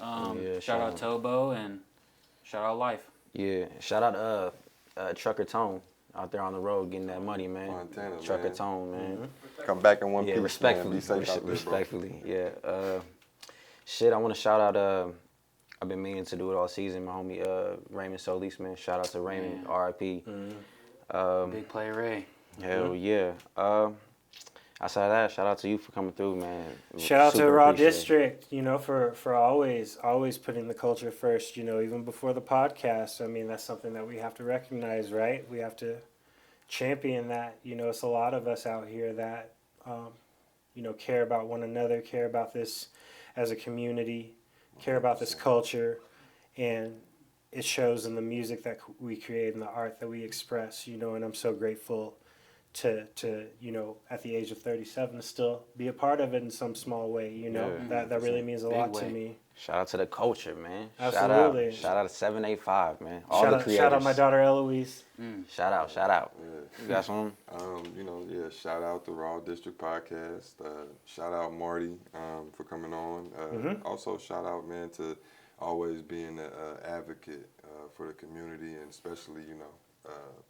Yeah,
shout out Tobo and shout out Life.
Yeah. Shout out Trucker Tone out there on the road getting that money, man.
Montana,
Trucker
man.
Tone, man.
Come back in one
Yeah,
piece,
respectfully.
man. Be safe out there, bro.
Respectfully, yeah. Shit, I want to shout out. I've been meaning to do it all season. My homie Raymond Solis, man. Shout out to Raymond, R.I.P.
Big Play Ray.
Hell yeah. Outside of that, shout out to you for coming through, man.
Shout out to
Super
Raw
appreciate it.
District, you know, for always putting the culture first, you know, even before the podcast. I mean, that's something that we have to recognize, right? We have to champion that. You know, it's a lot of us out here that, you know, care about one another, care about this as a community, care about this culture, and it shows in the music that we create and the art that we express, you know, and I'm so grateful to you know, at the age of 37 to still be a part of it in some small way, you know.
Yeah.
That really means a
Big
lot to
way.
me.
Shout out to the culture, man.
Absolutely.
Shout out to 785, man. All
Shout
the
out,
creators.
shout out my daughter Eloise.
Shout out.
Yeah.
You got some?
You know, yeah, shout out to Raw District Podcast. Shout out Marty for coming on. Also, shout out, man, to always being an advocate for the community and especially, you know,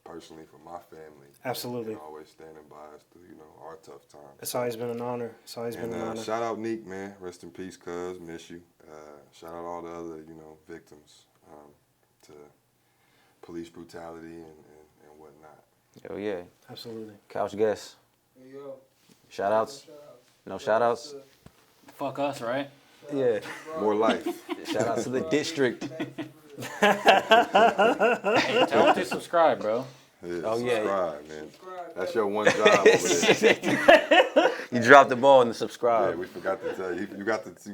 personally for my family.
Absolutely.
And always standing by us through, you know, our tough times.
It's always been an honor. It's always been an
And
honor.
shout out Neek, man. Rest in peace, cuz. Miss you. Shout out all the other, you know, victims to police brutality and whatnot.
Hell yeah.
Absolutely.
Couch guests.
Hey, yo.
Shout outs. No shout outs?
Fuck us, right?
Yeah.
More life.
Shout out to the district.
Tell them to subscribe, bro.
Yeah,
Oh, yeah.
subscribe, man. That's your one job over there.
You dropped the ball in the
Yeah,
subscribe.
we forgot to tell you. You got to pass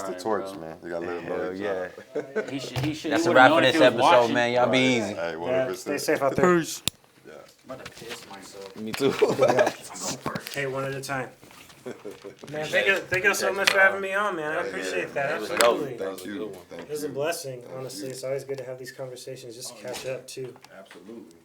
the
alright,
torch,
bro.
man. You got to let them know.
Hell
your
yeah.
job.
He should.
That's
he
a
would've
wrap
known
for
if
this
he was
episode,
watching.
man. Y'all be easy.
Hey,
Yeah,
100%.
stay safe out there.
Yeah.
I'm about to piss myself.
Me too.
Hey, one at a time. Man, thank you so much for having me on, man. I appreciate that.
It was
Absolutely.
Thank you. Thank
It was a
you.
blessing, honestly. It's always good to have these conversations, just to catch up, too.
Absolutely.